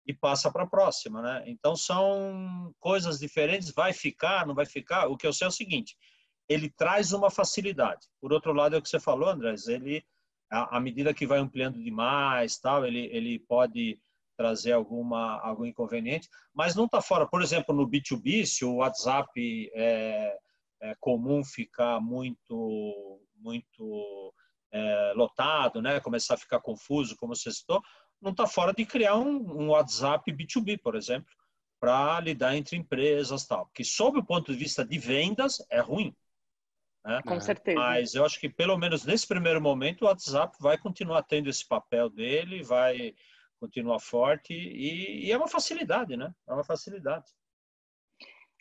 e passa para a próxima, né? Então, são coisas diferentes. Vai ficar, não vai ficar? O que eu sei é o seguinte: ele traz uma facilidade. Por outro lado, é o que você falou, Andrés, ele, à medida que vai ampliando demais, tal, ele pode trazer algum inconveniente, mas não está fora. Por exemplo, no B2B, se o WhatsApp é comum ficar muito lotado, né? Começar a ficar confuso, como você citou, não está fora de criar um WhatsApp B2B, por exemplo, para lidar entre empresas, tal. Que sob o ponto de vista de vendas é ruim. Né? Com certeza. Mas eu acho que pelo menos nesse primeiro momento o WhatsApp vai continuar tendo esse papel dele, vai continuar forte e é uma facilidade, né? É uma facilidade.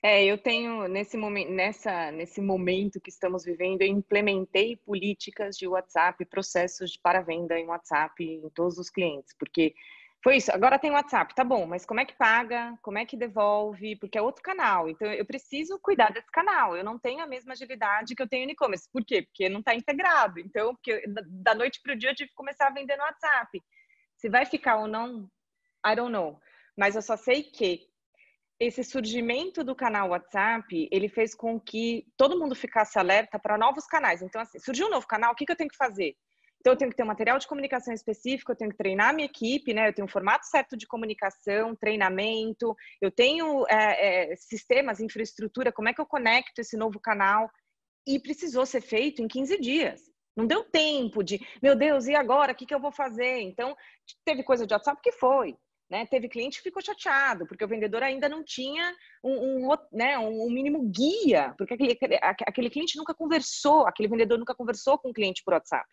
Eu tenho nesse momento que estamos vivendo, eu implementei políticas de WhatsApp, processos para venda em WhatsApp em todos os clientes, porque foi isso. Agora tem WhatsApp, tá bom, mas como é que paga? Como é que devolve? Porque é outro canal. Então, eu preciso cuidar desse canal. Eu não tenho a mesma agilidade que eu tenho no e-commerce. Por quê? Porque não está integrado. Então, porque da noite para o dia eu tive que começar a vender no WhatsApp. Se vai ficar ou não, I don't know. Mas eu só sei que esse surgimento do canal WhatsApp, ele fez com que todo mundo ficasse alerta para novos canais. Então, assim, surgiu um novo canal, o que eu tenho que fazer? Então, eu tenho que ter um material de comunicação específico, eu tenho que treinar a minha equipe, né? Eu tenho um formato certo de comunicação, treinamento, eu tenho sistemas, infraestrutura, como é que eu conecto esse novo canal? E precisou ser feito em 15 dias. Não deu tempo de, meu Deus, e agora? O que eu vou fazer? Então, teve coisa de WhatsApp que foi. Né? Teve cliente que ficou chateado, porque o vendedor ainda não tinha um mínimo guia, porque aquele cliente nunca conversou, aquele vendedor nunca conversou com o cliente por WhatsApp.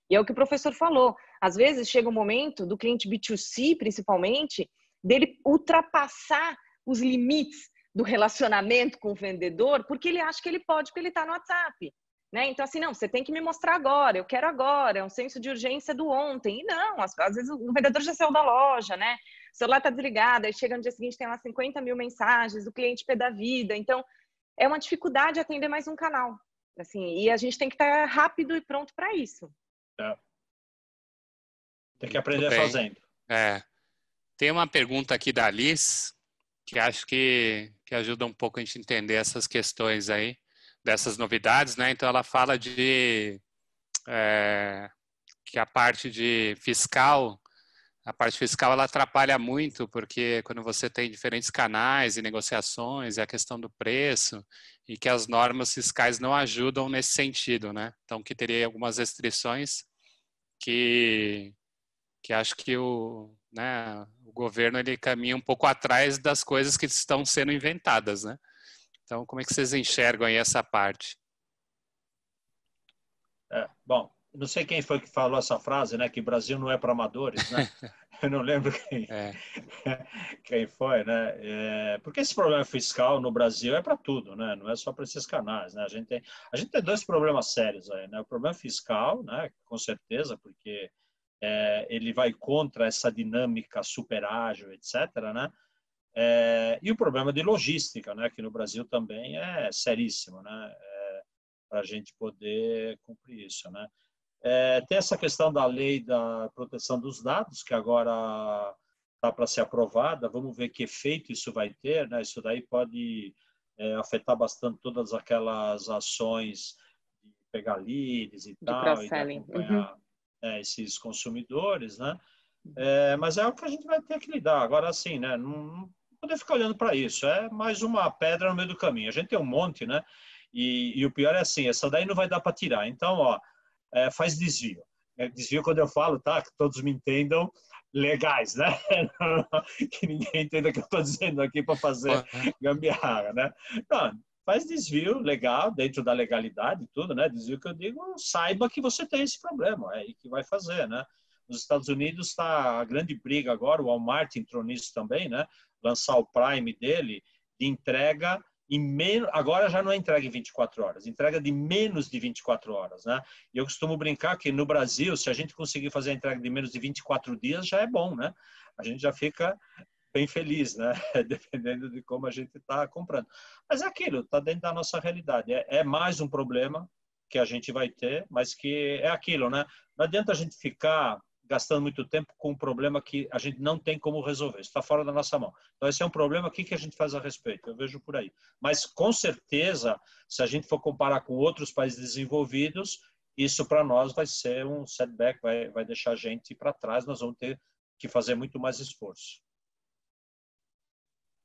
E é o que o professor falou. Às vezes chega um momento do cliente B2C, principalmente, dele ultrapassar os limites do relacionamento com o vendedor, porque ele acha que ele pode, porque ele está no WhatsApp. Né? Então, assim, não, você tem que me mostrar agora, eu quero agora, é um senso de urgência do ontem. E não, às vezes o vendedor já saiu da loja, né? O celular está desligado, aí chega no dia seguinte, tem lá 50 mil mensagens, o cliente pé da vida. Então, é uma dificuldade atender mais um canal. Assim, e a gente tem que estar rápido e pronto para isso. Tem que aprender fazendo. Tem uma pergunta aqui da Liz, que acho que ajuda um pouco a gente entender essas questões aí, dessas novidades, né? Então, ela fala que a parte fiscal ela atrapalha muito, porque quando você tem diferentes canais e negociações, e a questão do preço, e que as normas fiscais não ajudam nesse sentido, né? Então, que teria algumas restrições que acho que o governo ele caminha um pouco atrás das coisas que estão sendo inventadas, né? Então, como é que vocês enxergam aí essa parte? Bom, não sei quem foi que falou essa frase, né? Que Brasil não é para amadores, né? Eu não lembro quem foi, né? Porque esse problema fiscal no Brasil é para tudo, né? Não é só para esses canais, né? A gente tem dois problemas sérios aí, né? O problema fiscal, né? Com certeza, porque ele vai contra essa dinâmica super ágil, etc., né? E o problema de logística, né? Que no Brasil também é seríssimo, né? Para a gente poder cumprir isso, né? Tem essa questão da lei da proteção dos dados, que agora está para ser aprovada. Vamos ver que efeito isso vai ter, né? Isso daí pode afetar bastante todas aquelas ações de pegar leads e tal, e de acompanhar esses consumidores, né? Mas é o que a gente vai ter que lidar. Agora, assim, né? Não poder ficar olhando para isso. É mais uma pedra no meio do caminho. A gente tem um monte, né? E o pior é assim, essa daí não vai dar para tirar. Então, ó, faz desvio. Desvio quando eu falo, tá? Que todos me entendam, legais, né? Que ninguém entenda o que eu estou dizendo aqui para fazer gambiarra, né? Não, faz desvio legal, dentro da legalidade e tudo, né? Desvio que eu digo, saiba que você tem esse problema, e que vai fazer, né? Nos Estados Unidos está a grande briga agora, o Walmart entrou nisso também, né? Lançar o Prime dele de entrega agora já não é entrega em 24 horas, entrega de menos de 24 horas, né? E eu costumo brincar que no Brasil, se a gente conseguir fazer a entrega de menos de 24 dias, já é bom, né? A gente já fica bem feliz, né? Dependendo de como a gente está comprando. Mas é aquilo, está dentro da nossa realidade. É mais um problema que a gente vai ter, mas que é aquilo, né? Não adianta a gente ficar gastando muito tempo com um problema que a gente não tem como resolver, está fora da nossa mão. Então, esse é um problema, o que a gente faz a respeito? Eu vejo por aí. Mas, com certeza, se a gente for comparar com outros países desenvolvidos, isso para nós vai ser um setback, vai deixar a gente para trás, nós vamos ter que fazer muito mais esforço.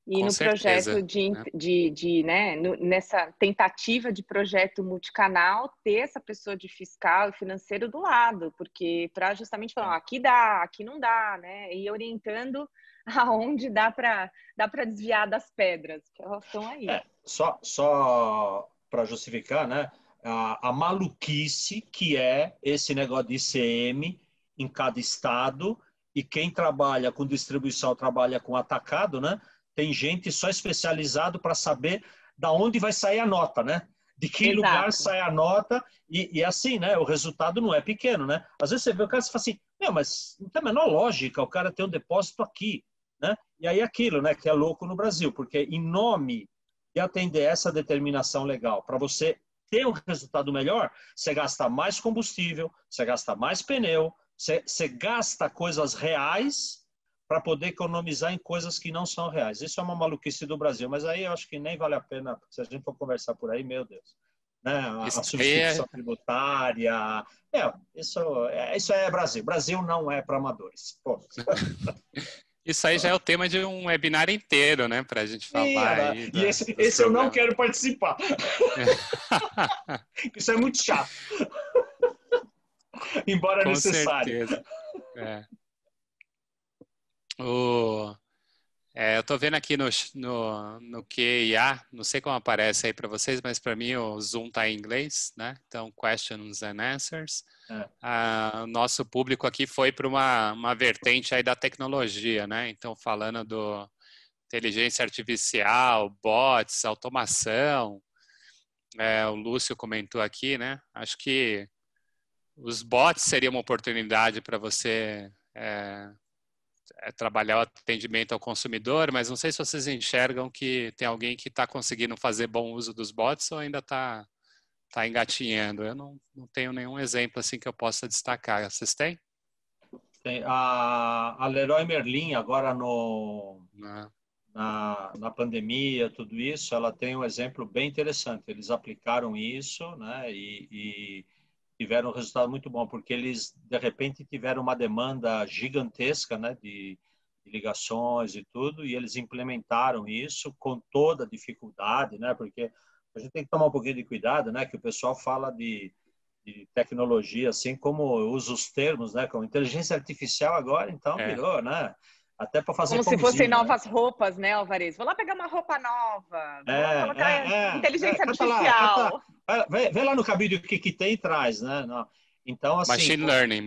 E com no certeza, projeto né, nessa tentativa de projeto multicanal, ter essa pessoa de fiscal e financeiro do lado, porque para justamente falar, aqui dá, aqui não dá, né? E orientando aonde dá para desviar das pedras, que elas estão aí. Só para justificar, né? A maluquice que é esse negócio de ICM em cada estado, e quem trabalha com distribuição trabalha com atacado, né? Tem gente só especializado para saber da onde vai sair a nota, né? De que lugar sai a nota, e assim, né? O resultado não é pequeno, né? Às vezes você vê o cara e fala assim, mas não tem a menor lógica o cara ter um depósito aqui, né? E aí aquilo, né? Que é louco no Brasil, porque em nome de atender essa determinação legal, para você ter um resultado melhor, você gasta mais combustível, você gasta mais pneu, você gasta coisas reais para poder economizar em coisas que não são reais. Isso é uma maluquice do Brasil, mas aí eu acho que nem vale a pena, se a gente for conversar por aí, meu Deus. Né? A substituição tributária, isso é Brasil. Brasil não é para amadores. Isso aí já é o tema de um webinar inteiro, né, para a gente falar. Aí e esse eu não quero participar. Isso é muito chato. Embora com necessário. Certeza. Eu estou vendo aqui no QIA, não sei como aparece aí para vocês, mas para mim o Zoom está em inglês, né? Então, questions and answers. Nosso público aqui foi para uma vertente aí da tecnologia, né? Então, falando do inteligência artificial, bots, automação. O Lúcio comentou aqui, né? Acho que os bots seriam uma oportunidade para você trabalhar o atendimento ao consumidor, mas não sei se vocês enxergam que tem alguém que está conseguindo fazer bom uso dos bots ou ainda está engatinhando. Eu não tenho nenhum exemplo assim que eu possa destacar. Vocês têm? A Leroy Merlin, agora na pandemia, tudo isso, ela tem um exemplo bem interessante. Eles aplicaram isso, né, e tiveram um resultado muito bom, porque eles, de repente, tiveram uma demanda gigantesca, né, de ligações e tudo, e eles implementaram isso com toda a dificuldade, né, porque a gente tem que tomar um pouquinho de cuidado, né, que o pessoal fala de tecnologia, assim como usa os termos, né, como inteligência artificial agora, então virou, né, até para fazer como se pãozinho, fossem né? novas roupas, né, Alvarez? Vou lá pegar uma roupa nova, vou colocar inteligência artificial. Vê lá no cabide o que tem e traz, né? Não. Então, assim... Machine learning.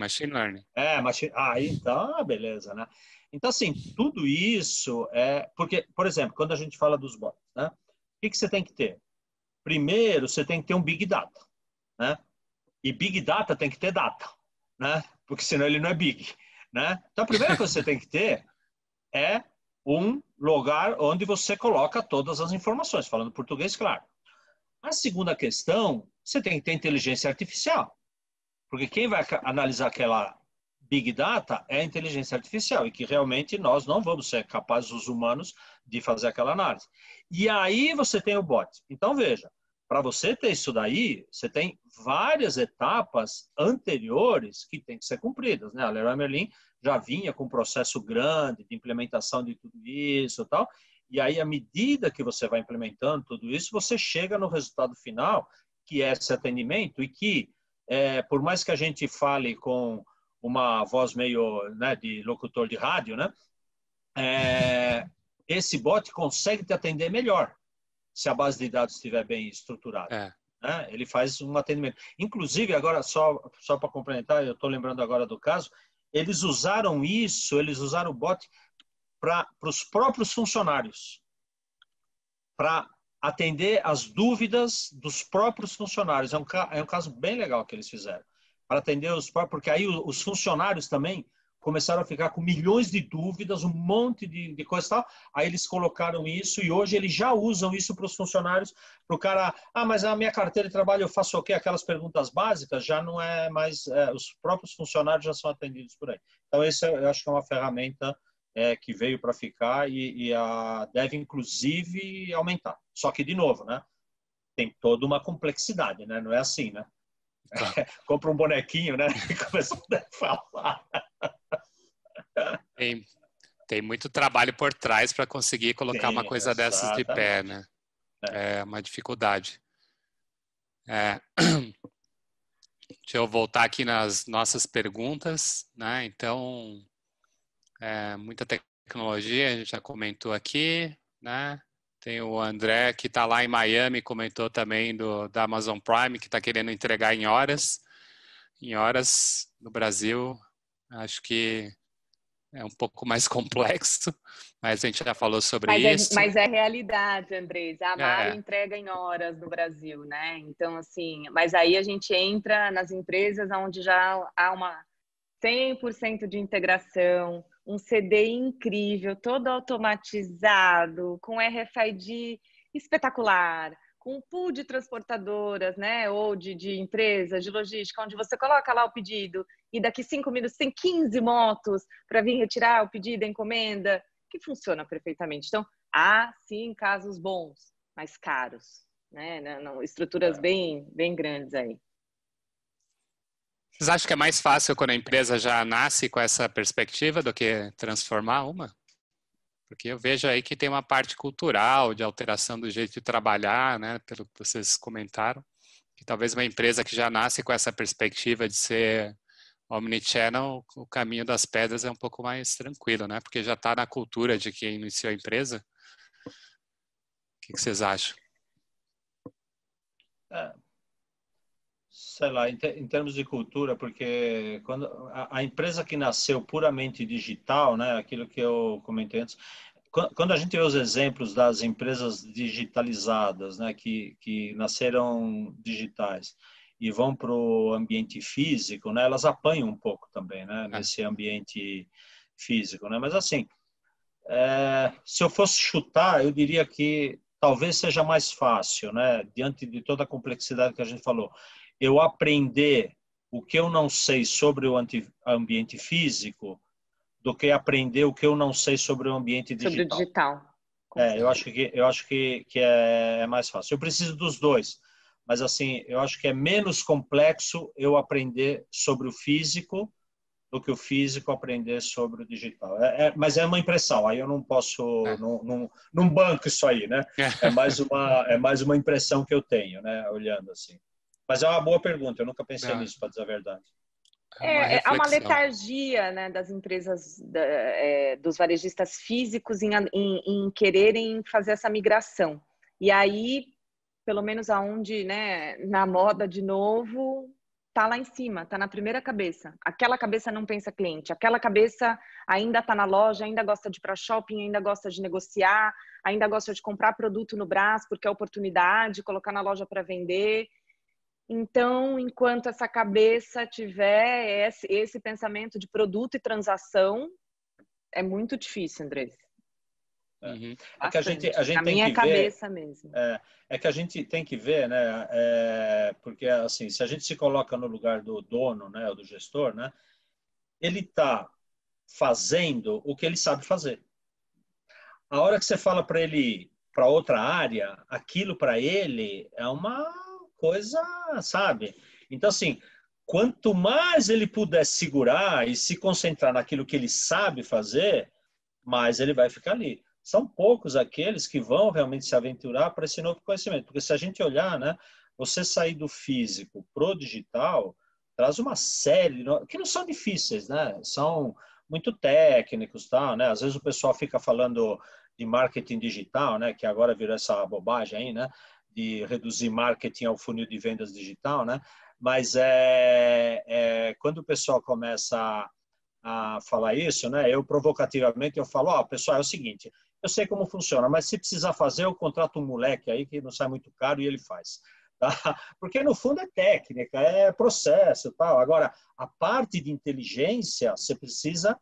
Então, beleza, né? Então, assim, tudo isso porque, por exemplo, quando a gente fala dos bots, né? O que você tem que ter? Primeiro, você tem que ter um Big Data, né? E Big Data tem que ter data, né? Porque senão ele não é Big, né? Então, a primeira coisa que você tem que ter é um lugar onde você coloca todas as informações, falando português, claro. A segunda questão, você tem que ter inteligência artificial, porque quem vai analisar aquela Big Data é a inteligência artificial, e que realmente nós não vamos ser capazes, os humanos, de fazer aquela análise. E aí você tem o bot. Então, veja, para você ter isso daí, você tem várias etapas anteriores que têm que ser cumpridas, né? A Leroy Merlin já vinha com um processo grande de implementação de tudo isso e tal, e aí, à medida que você vai implementando tudo isso, você chega no resultado final, que é esse atendimento, e que, por mais que a gente fale com uma voz meio, né, de locutor de rádio, né, esse bot consegue te atender melhor, se a base de dados estiver bem estruturada. Né? Ele faz um atendimento. Inclusive, agora, só para complementar, eu estou lembrando agora do caso, eles usaram o bot para os próprios funcionários, para atender as dúvidas dos próprios funcionários. É um caso bem legal que eles fizeram. Para atender porque aí os funcionários também começaram a ficar com milhões de dúvidas, um monte de coisa e tal. Aí eles colocaram isso e hoje eles já usam isso para os funcionários, para o cara, mas a minha carteira de trabalho eu faço o quê? Aquelas perguntas básicas já não é mais, os próprios funcionários já são atendidos por aí. Então, esse eu acho que é uma ferramenta que veio para ficar e deve, inclusive, aumentar. Só que, de novo, né? Tem toda uma complexidade, né? Não é assim, né? Compra um bonequinho, né? E começa a falar. Tem muito trabalho por trás para conseguir colocar uma coisa dessas de pé, né? É uma dificuldade. Deixa eu voltar aqui nas nossas perguntas, né? Então, muita tecnologia, a gente já comentou aqui, né? Tem o André, que está lá em Miami, comentou também da Amazon Prime, que está querendo entregar em horas. Em horas, no Brasil, acho que é um pouco mais complexo, mas a gente já falou sobre isso. Mas é realidade, Andrés. A Mari entrega em horas no Brasil, né? Então, assim, mas aí a gente entra nas empresas onde já há uma 100% de integração, um CD incrível, todo automatizado, com RFID espetacular, com um pool de transportadoras, né, ou de empresas, de logística, onde você coloca lá o pedido e daqui 5 minutos tem 15 motos para vir retirar o pedido, a encomenda, que funciona perfeitamente. Então, há sim casos bons, mas caros, né? Não, estruturas bem grandes aí. Vocês acham que é mais fácil quando a empresa já nasce com essa perspectiva do que transformar uma? Porque eu vejo aí que tem uma parte cultural, de alteração do jeito de trabalhar, né? Pelo que vocês comentaram, que talvez uma empresa que já nasce com essa perspectiva de ser omnichannel, o caminho das pedras é um pouco mais tranquilo, né? Porque já está na cultura de quem iniciou a empresa. O que vocês acham? Sei lá, em termos de cultura, porque quando a empresa que nasceu puramente digital, né, aquilo que eu comentei antes, quando a gente vê os exemplos das empresas digitalizadas, né, que nasceram digitais e vão para o ambiente físico, né, elas apanham um pouco também, né, nesse ambiente físico, né, mas assim, se eu fosse chutar, eu diria que talvez seja mais fácil, né, diante de toda a complexidade que a gente falou, eu aprender o que eu não sei sobre o ambiente físico do que aprender o que eu não sei sobre o ambiente digital. Sobre o digital. Eu acho que é mais fácil. Eu preciso dos dois, mas assim, eu acho que é menos complexo eu aprender sobre o físico do que o físico aprender sobre o digital. Mas é uma impressão, aí eu não posso, não banco isso aí, né? É mais uma impressão que eu tenho, né? Olhando assim. Mas é uma boa pergunta, eu nunca pensei nisso, para dizer a verdade. Há uma letargia, né, das empresas, dos varejistas físicos em quererem fazer essa migração. E aí, pelo menos aonde, né, na moda de novo, tá lá em cima, tá na primeira cabeça. Aquela cabeça não pensa cliente, aquela cabeça ainda tá na loja, ainda gosta de ir para shopping, ainda gosta de negociar, ainda gosta de comprar produto no Brás porque é oportunidade, colocar na loja para vender. Então, enquanto essa cabeça tiver esse pensamento de produto e transação, é muito difícil, Andrés. É que a gente na tem minha que cabeça ver, mesmo. É que a gente tem que ver, né? Porque assim, se a gente se coloca no lugar do dono, né, ou do gestor, né, ele está fazendo o que ele sabe fazer. A hora que você fala para ele ir para outra área, aquilo para ele é uma coisa, sabe? Então, assim, quanto mais ele puder segurar e se concentrar naquilo que ele sabe fazer, mais ele vai ficar ali. São poucos aqueles que vão realmente se aventurar para esse novo conhecimento. Porque se a gente olhar, né, você sair do físico pro digital, traz uma série, que não são difíceis, né? São muito técnicos, tal, né? Às vezes o pessoal fica falando de marketing digital, né, que agora virou essa bobagem aí, né, de reduzir marketing ao funil de vendas digital, né? Mas quando o pessoal começa a falar isso, né, eu provocativamente eu falo, pessoal, é o seguinte, eu sei como funciona, mas se precisar fazer, eu contrato um moleque aí que não sai muito caro e ele faz. Tá? Porque no fundo é técnica, é processo, tal. Agora, a parte de inteligência, você precisa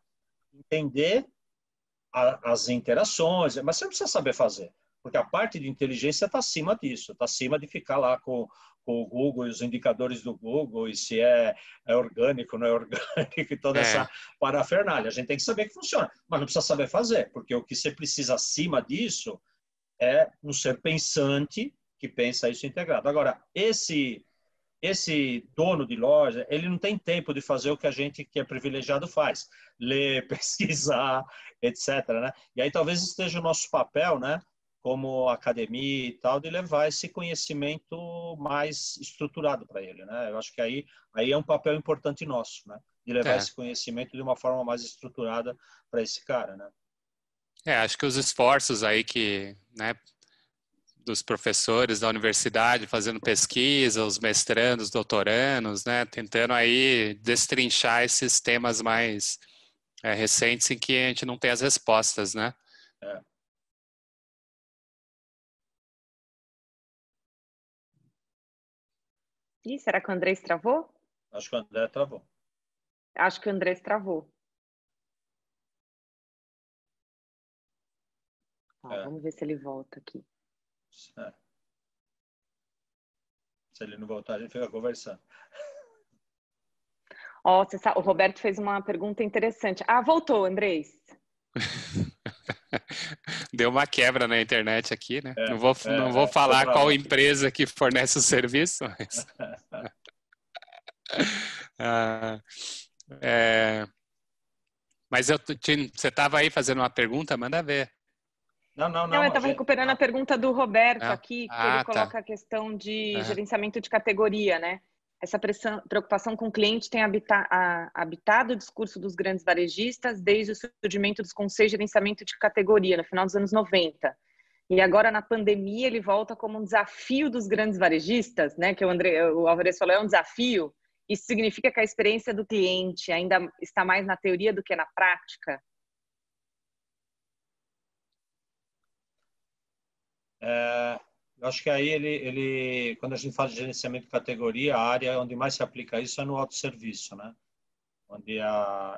entender as interações, mas você não precisa saber fazer, porque a parte de inteligência está acima disso, está acima de ficar lá com o Google e os indicadores do Google, e se é orgânico, não é orgânico, e toda essa parafernália. A gente tem que saber que funciona, mas não precisa saber fazer, porque o que você precisa acima disso é um ser pensante que pensa isso integrado. Agora, esse dono de loja, ele não tem tempo de fazer o que a gente que é privilegiado faz, ler, pesquisar, etc, né? E aí talvez esteja o nosso papel, né, como academia e tal, de levar esse conhecimento mais estruturado para ele, né? Eu acho que aí é um papel importante nosso, né, de levar esse conhecimento de uma forma mais estruturada para esse cara, né? Acho que os esforços aí que, né, dos professores da universidade fazendo pesquisa, os mestrandos, doutorandos, né, tentando aí destrinchar esses temas mais recentes em que a gente não tem as respostas, né? Ih, será que o Andrés travou? Acho que o André travou. Acho que o Andrés travou. Vamos ver se ele volta aqui. Se ele não voltar, a gente fica conversando. O Roberto fez uma pergunta interessante. Voltou, Andrés. Deu uma quebra na internet aqui, né? Não vou falar qual empresa que fornece o serviço, mas... Mas você estava aí fazendo uma pergunta? Manda ver. Não, eu estava recuperando a pergunta do Roberto aqui, que ele coloca tá. a questão de gerenciamento de categoria, né? Essa preocupação com o cliente tem habitado o discurso dos grandes varejistas desde o surgimento dos conselhos de gerenciamento de categoria, no final dos anos 90. E agora, na pandemia, ele volta como um desafio dos grandes varejistas, né? Que o Alvarez falou, é um desafio. Isso significa que a experiência do cliente ainda está mais na teoria do que na prática? Eu acho que aí quando a gente fala de gerenciamento de categoria, a área onde mais se aplica isso é no autosserviço, né? Onde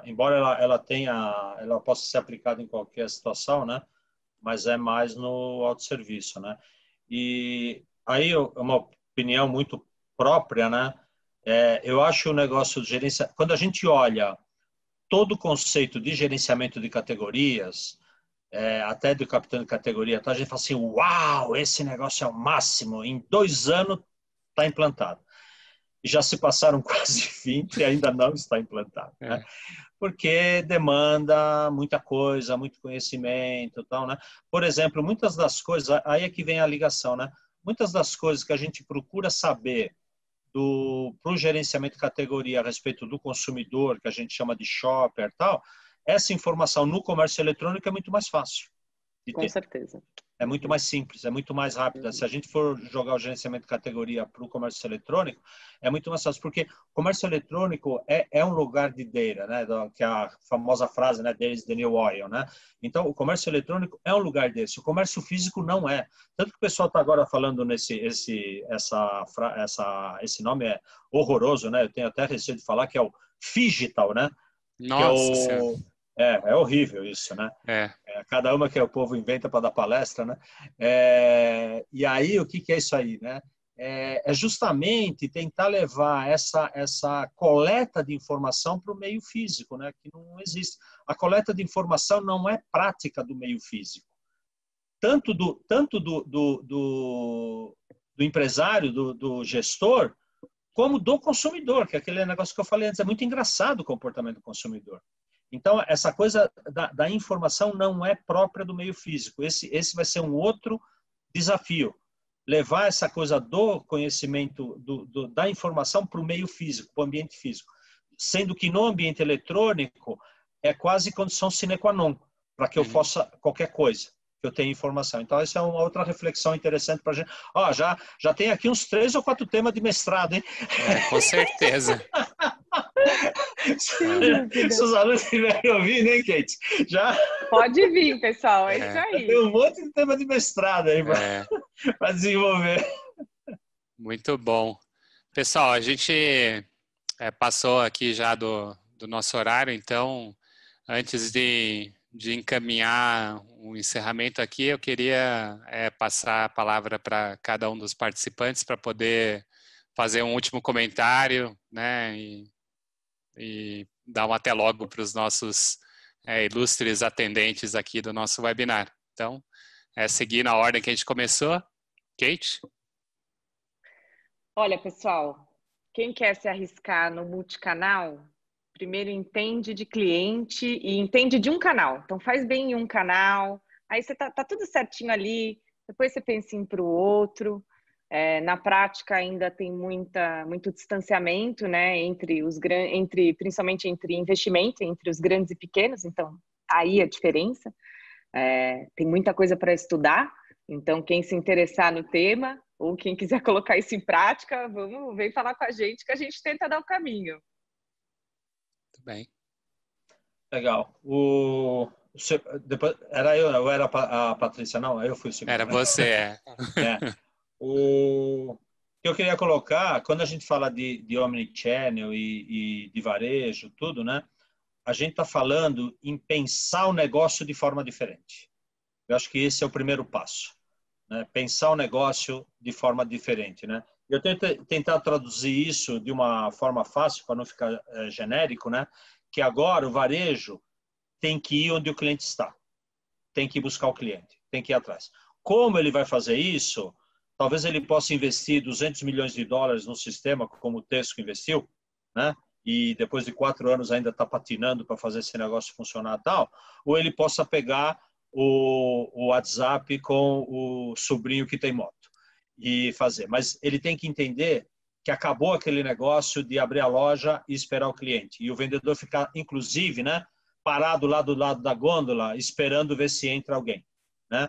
embora ela possa ser aplicada em qualquer situação, né? Mas é mais no autosserviço, né? E aí é uma opinião muito própria, né? Eu acho o negócio de gerência... Quando a gente olha todo o conceito de gerenciamento de categorias, até do capitão de categoria, tá? A gente fala assim, uau, esse negócio é o máximo, em 2 anos está implantado. E já se passaram quase 20 e ainda não está implantado, né? Porque demanda muita coisa, muito conhecimento, tal, né? Por exemplo, muitas das coisas, aí é que vem a ligação, né? Muitas das coisas que a gente procura saber para o gerenciamento de categoria a respeito do consumidor, que a gente chama de shopper, tal, essa informação no comércio eletrônico é muito mais fácil de Com ter. certeza. É muito mais simples, é muito mais rápida. Se a gente for jogar o gerenciamento de categoria para o comércio eletrônico, é muito mais fácil, porque o comércio eletrônico é um lugar de data, né? Que é a famosa frase, né? There is the new oil, né? Então, o comércio eletrônico é um lugar desse. O comércio físico não é. Tanto que o pessoal está agora falando esse nome é horroroso, né? Eu tenho até receio de falar que é o phygital, né? Nossa Senhora. É horrível isso, né? Cada uma que o povo inventa para dar palestra, né? E aí, o que é isso aí, né? É justamente tentar levar essa coleta de informação para o meio físico, né? Que não existe. A coleta de informação não é prática do meio físico. Tanto do empresário, do gestor, como do consumidor, que é aquele negócio que eu falei antes. É muito engraçado o comportamento do consumidor. Então, essa coisa da informação não é própria do meio físico. Esse vai ser um outro desafio. Levar essa coisa do conhecimento, da informação para o meio físico, para o ambiente físico. Sendo que no ambiente eletrônico é quase condição sine qua non para que eu faça qualquer coisa, que eu tenha informação. Então, essa é uma outra reflexão interessante para a gente. Já tem aqui uns 3 ou 4 temas de mestrado, hein? Com certeza. Se os alunos estiverem ouvindo, hein, Kate? Já... Pode vir, pessoal, é isso aí. Tem um monte de tema de mestrado aí para desenvolver. Muito bom. Pessoal, a gente passou aqui já do nosso horário, então, antes de encaminhar o encerramento aqui, eu queria passar a palavra para cada um dos participantes para poder fazer um último comentário, né, e dar um até logo para os nossos ilustres atendentes aqui do nosso webinar. Então, seguir na ordem que a gente começou. Kate? Olha, pessoal, quem quer se arriscar no multicanal, primeiro entende de cliente e entende de um canal. Então, faz bem em um canal, aí você tá tudo certinho ali, depois você pensa em para o outro. Na prática ainda tem muito distanciamento, né, principalmente entre investimento, entre os grandes e pequenos, então aí a diferença. Tem muita coisa para estudar, então quem se interessar no tema ou quem quiser colocar isso em prática, vem falar com a gente que a gente tenta dar o caminho. Muito bem. Legal. Depois, era eu ou era a Patrícia? Não, eu fui o segundo. Era você, O que eu queria colocar, quando a gente fala de omnichannel e de varejo, tudo, né? A gente está falando em pensar o negócio de forma diferente. Eu acho que esse é o primeiro passo, né? Pensar o negócio de forma diferente, né? Eu tento tentar traduzir isso de uma forma fácil, para não ficar genérico, né? Que agora o varejo tem que ir onde o cliente está. Tem que ir buscar o cliente, tem que ir atrás. Como ele vai fazer isso? Talvez ele possa investir $200 milhões no sistema, como o Tesco investiu, né? E depois de 4 anos ainda está patinando para fazer esse negócio funcionar tal. Ou ele possa pegar o WhatsApp com o sobrinho que tem moto e fazer. Mas ele tem que entender que acabou aquele negócio de abrir a loja e esperar o cliente. E o vendedor ficar, inclusive, né, parado lá do lado da gôndola, esperando ver se entra alguém, né?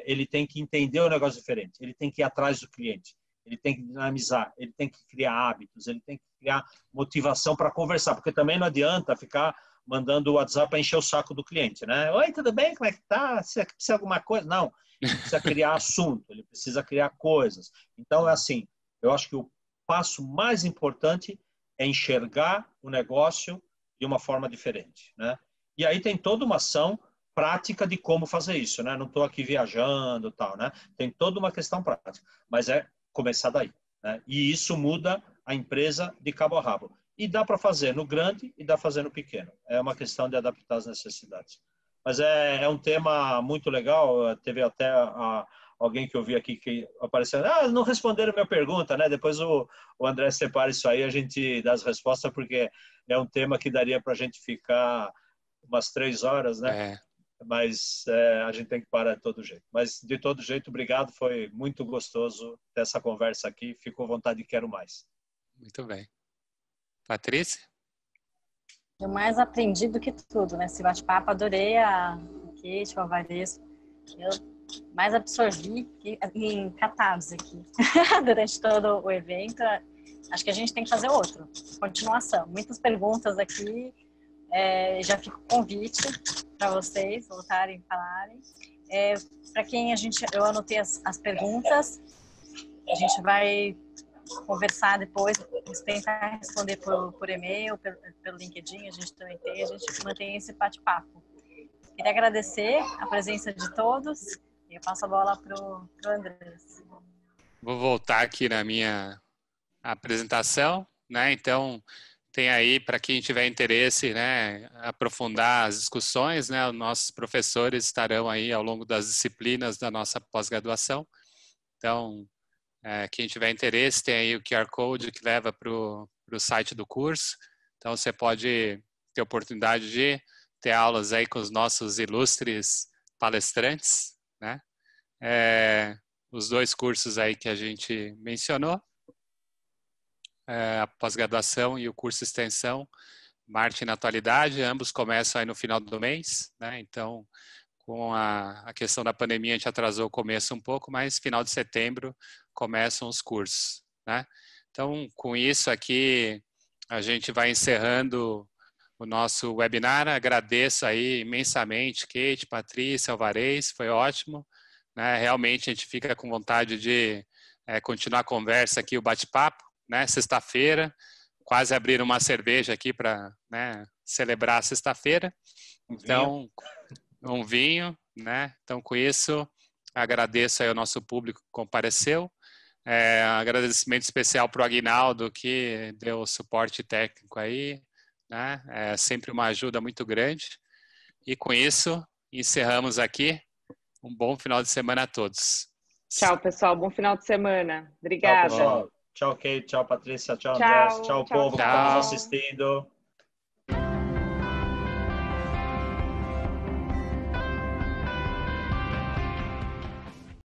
Ele tem que entender o negócio diferente, ele tem que ir atrás do cliente, ele tem que dinamizar, ele tem que criar hábitos, ele tem que criar motivação para conversar, porque também não adianta ficar mandando o WhatsApp para encher o saco do cliente, né? Oi, tudo bem? Como é que tá? Você precisa de alguma coisa? Não, ele precisa criar assunto, ele precisa criar coisas. Então, é assim, eu acho que o passo mais importante é enxergar o negócio de uma forma diferente, né? E aí tem toda uma ação prática de como fazer isso, né? Não estou aqui viajando, tal, né? Tem toda uma questão prática, mas é começar daí, né? E isso muda a empresa de cabo a rabo. E dá para fazer no grande e dá para fazer no pequeno. É uma questão de adaptar as necessidades. Mas é um tema muito legal. Teve até alguém que eu vi aqui que apareceu. Não responderam a minha pergunta, né? Depois o André separa isso aí, a gente dá as respostas, porque é um tema que daria para a gente ficar umas 3 horas, né? Mas a gente tem que parar de todo jeito. Mas, de todo jeito, obrigado. Foi muito gostoso ter essa conversa aqui. Ficou à vontade e quero mais. Muito bem. Patrícia? Eu mais aprendi do que tudo, né? Esse bate-papo, adorei a Kate, o Alvarez. Eu mais absorvi em catarse aqui durante todo o evento. Acho que a gente tem que fazer outro. Continuação. Muitas perguntas aqui. Já fica o convite para vocês voltarem a falarem. Para quem eu anotei as perguntas, a gente vai conversar depois, tentar responder por e-mail, pelo LinkedIn, a gente também tem, a gente mantém esse bate-papo. Queria agradecer a presença de todos e eu passo a bola para o Andrés. Vou voltar aqui na minha apresentação, né? Então, tem aí, para quem tiver interesse, né, aprofundar as discussões, né, os nossos professores estarão aí ao longo das disciplinas da nossa pós-graduação. Então, quem tiver interesse, tem aí o QR Code que leva para o site do curso. Então, você pode ter oportunidade de ter aulas aí com os nossos ilustres palestrantes, né? Os 2 cursos aí que a gente mencionou, a pós-graduação e o curso de extensão, marketing na atualidade, ambos começam aí no final do mês, né? Então, com a questão da pandemia, a gente atrasou o começo um pouco, mas final de setembro começam os cursos, né? Então, com isso aqui, a gente vai encerrando o nosso webinar. Agradeço aí imensamente, Kate, Patrícia, Alvarez, foi ótimo, né? Realmente a gente fica com vontade de continuar a conversa aqui, o bate-papo, né? Sexta-feira, quase abrir uma cerveja aqui para, né, celebrar a sexta-feira. Então, um vinho, né? Então, com isso, agradeço aí ao nosso público que compareceu. Agradecimento especial para o Aguinaldo, que deu o suporte técnico aí, né? É sempre uma ajuda muito grande. E com isso, encerramos aqui. Um bom final de semana a todos. Tchau, pessoal. Bom final de semana. Obrigada. Tchau, pessoal. Tchau, Kate. Tchau, Patrícia. Tchau, Andrés. Tchau, povo que está nos assistindo.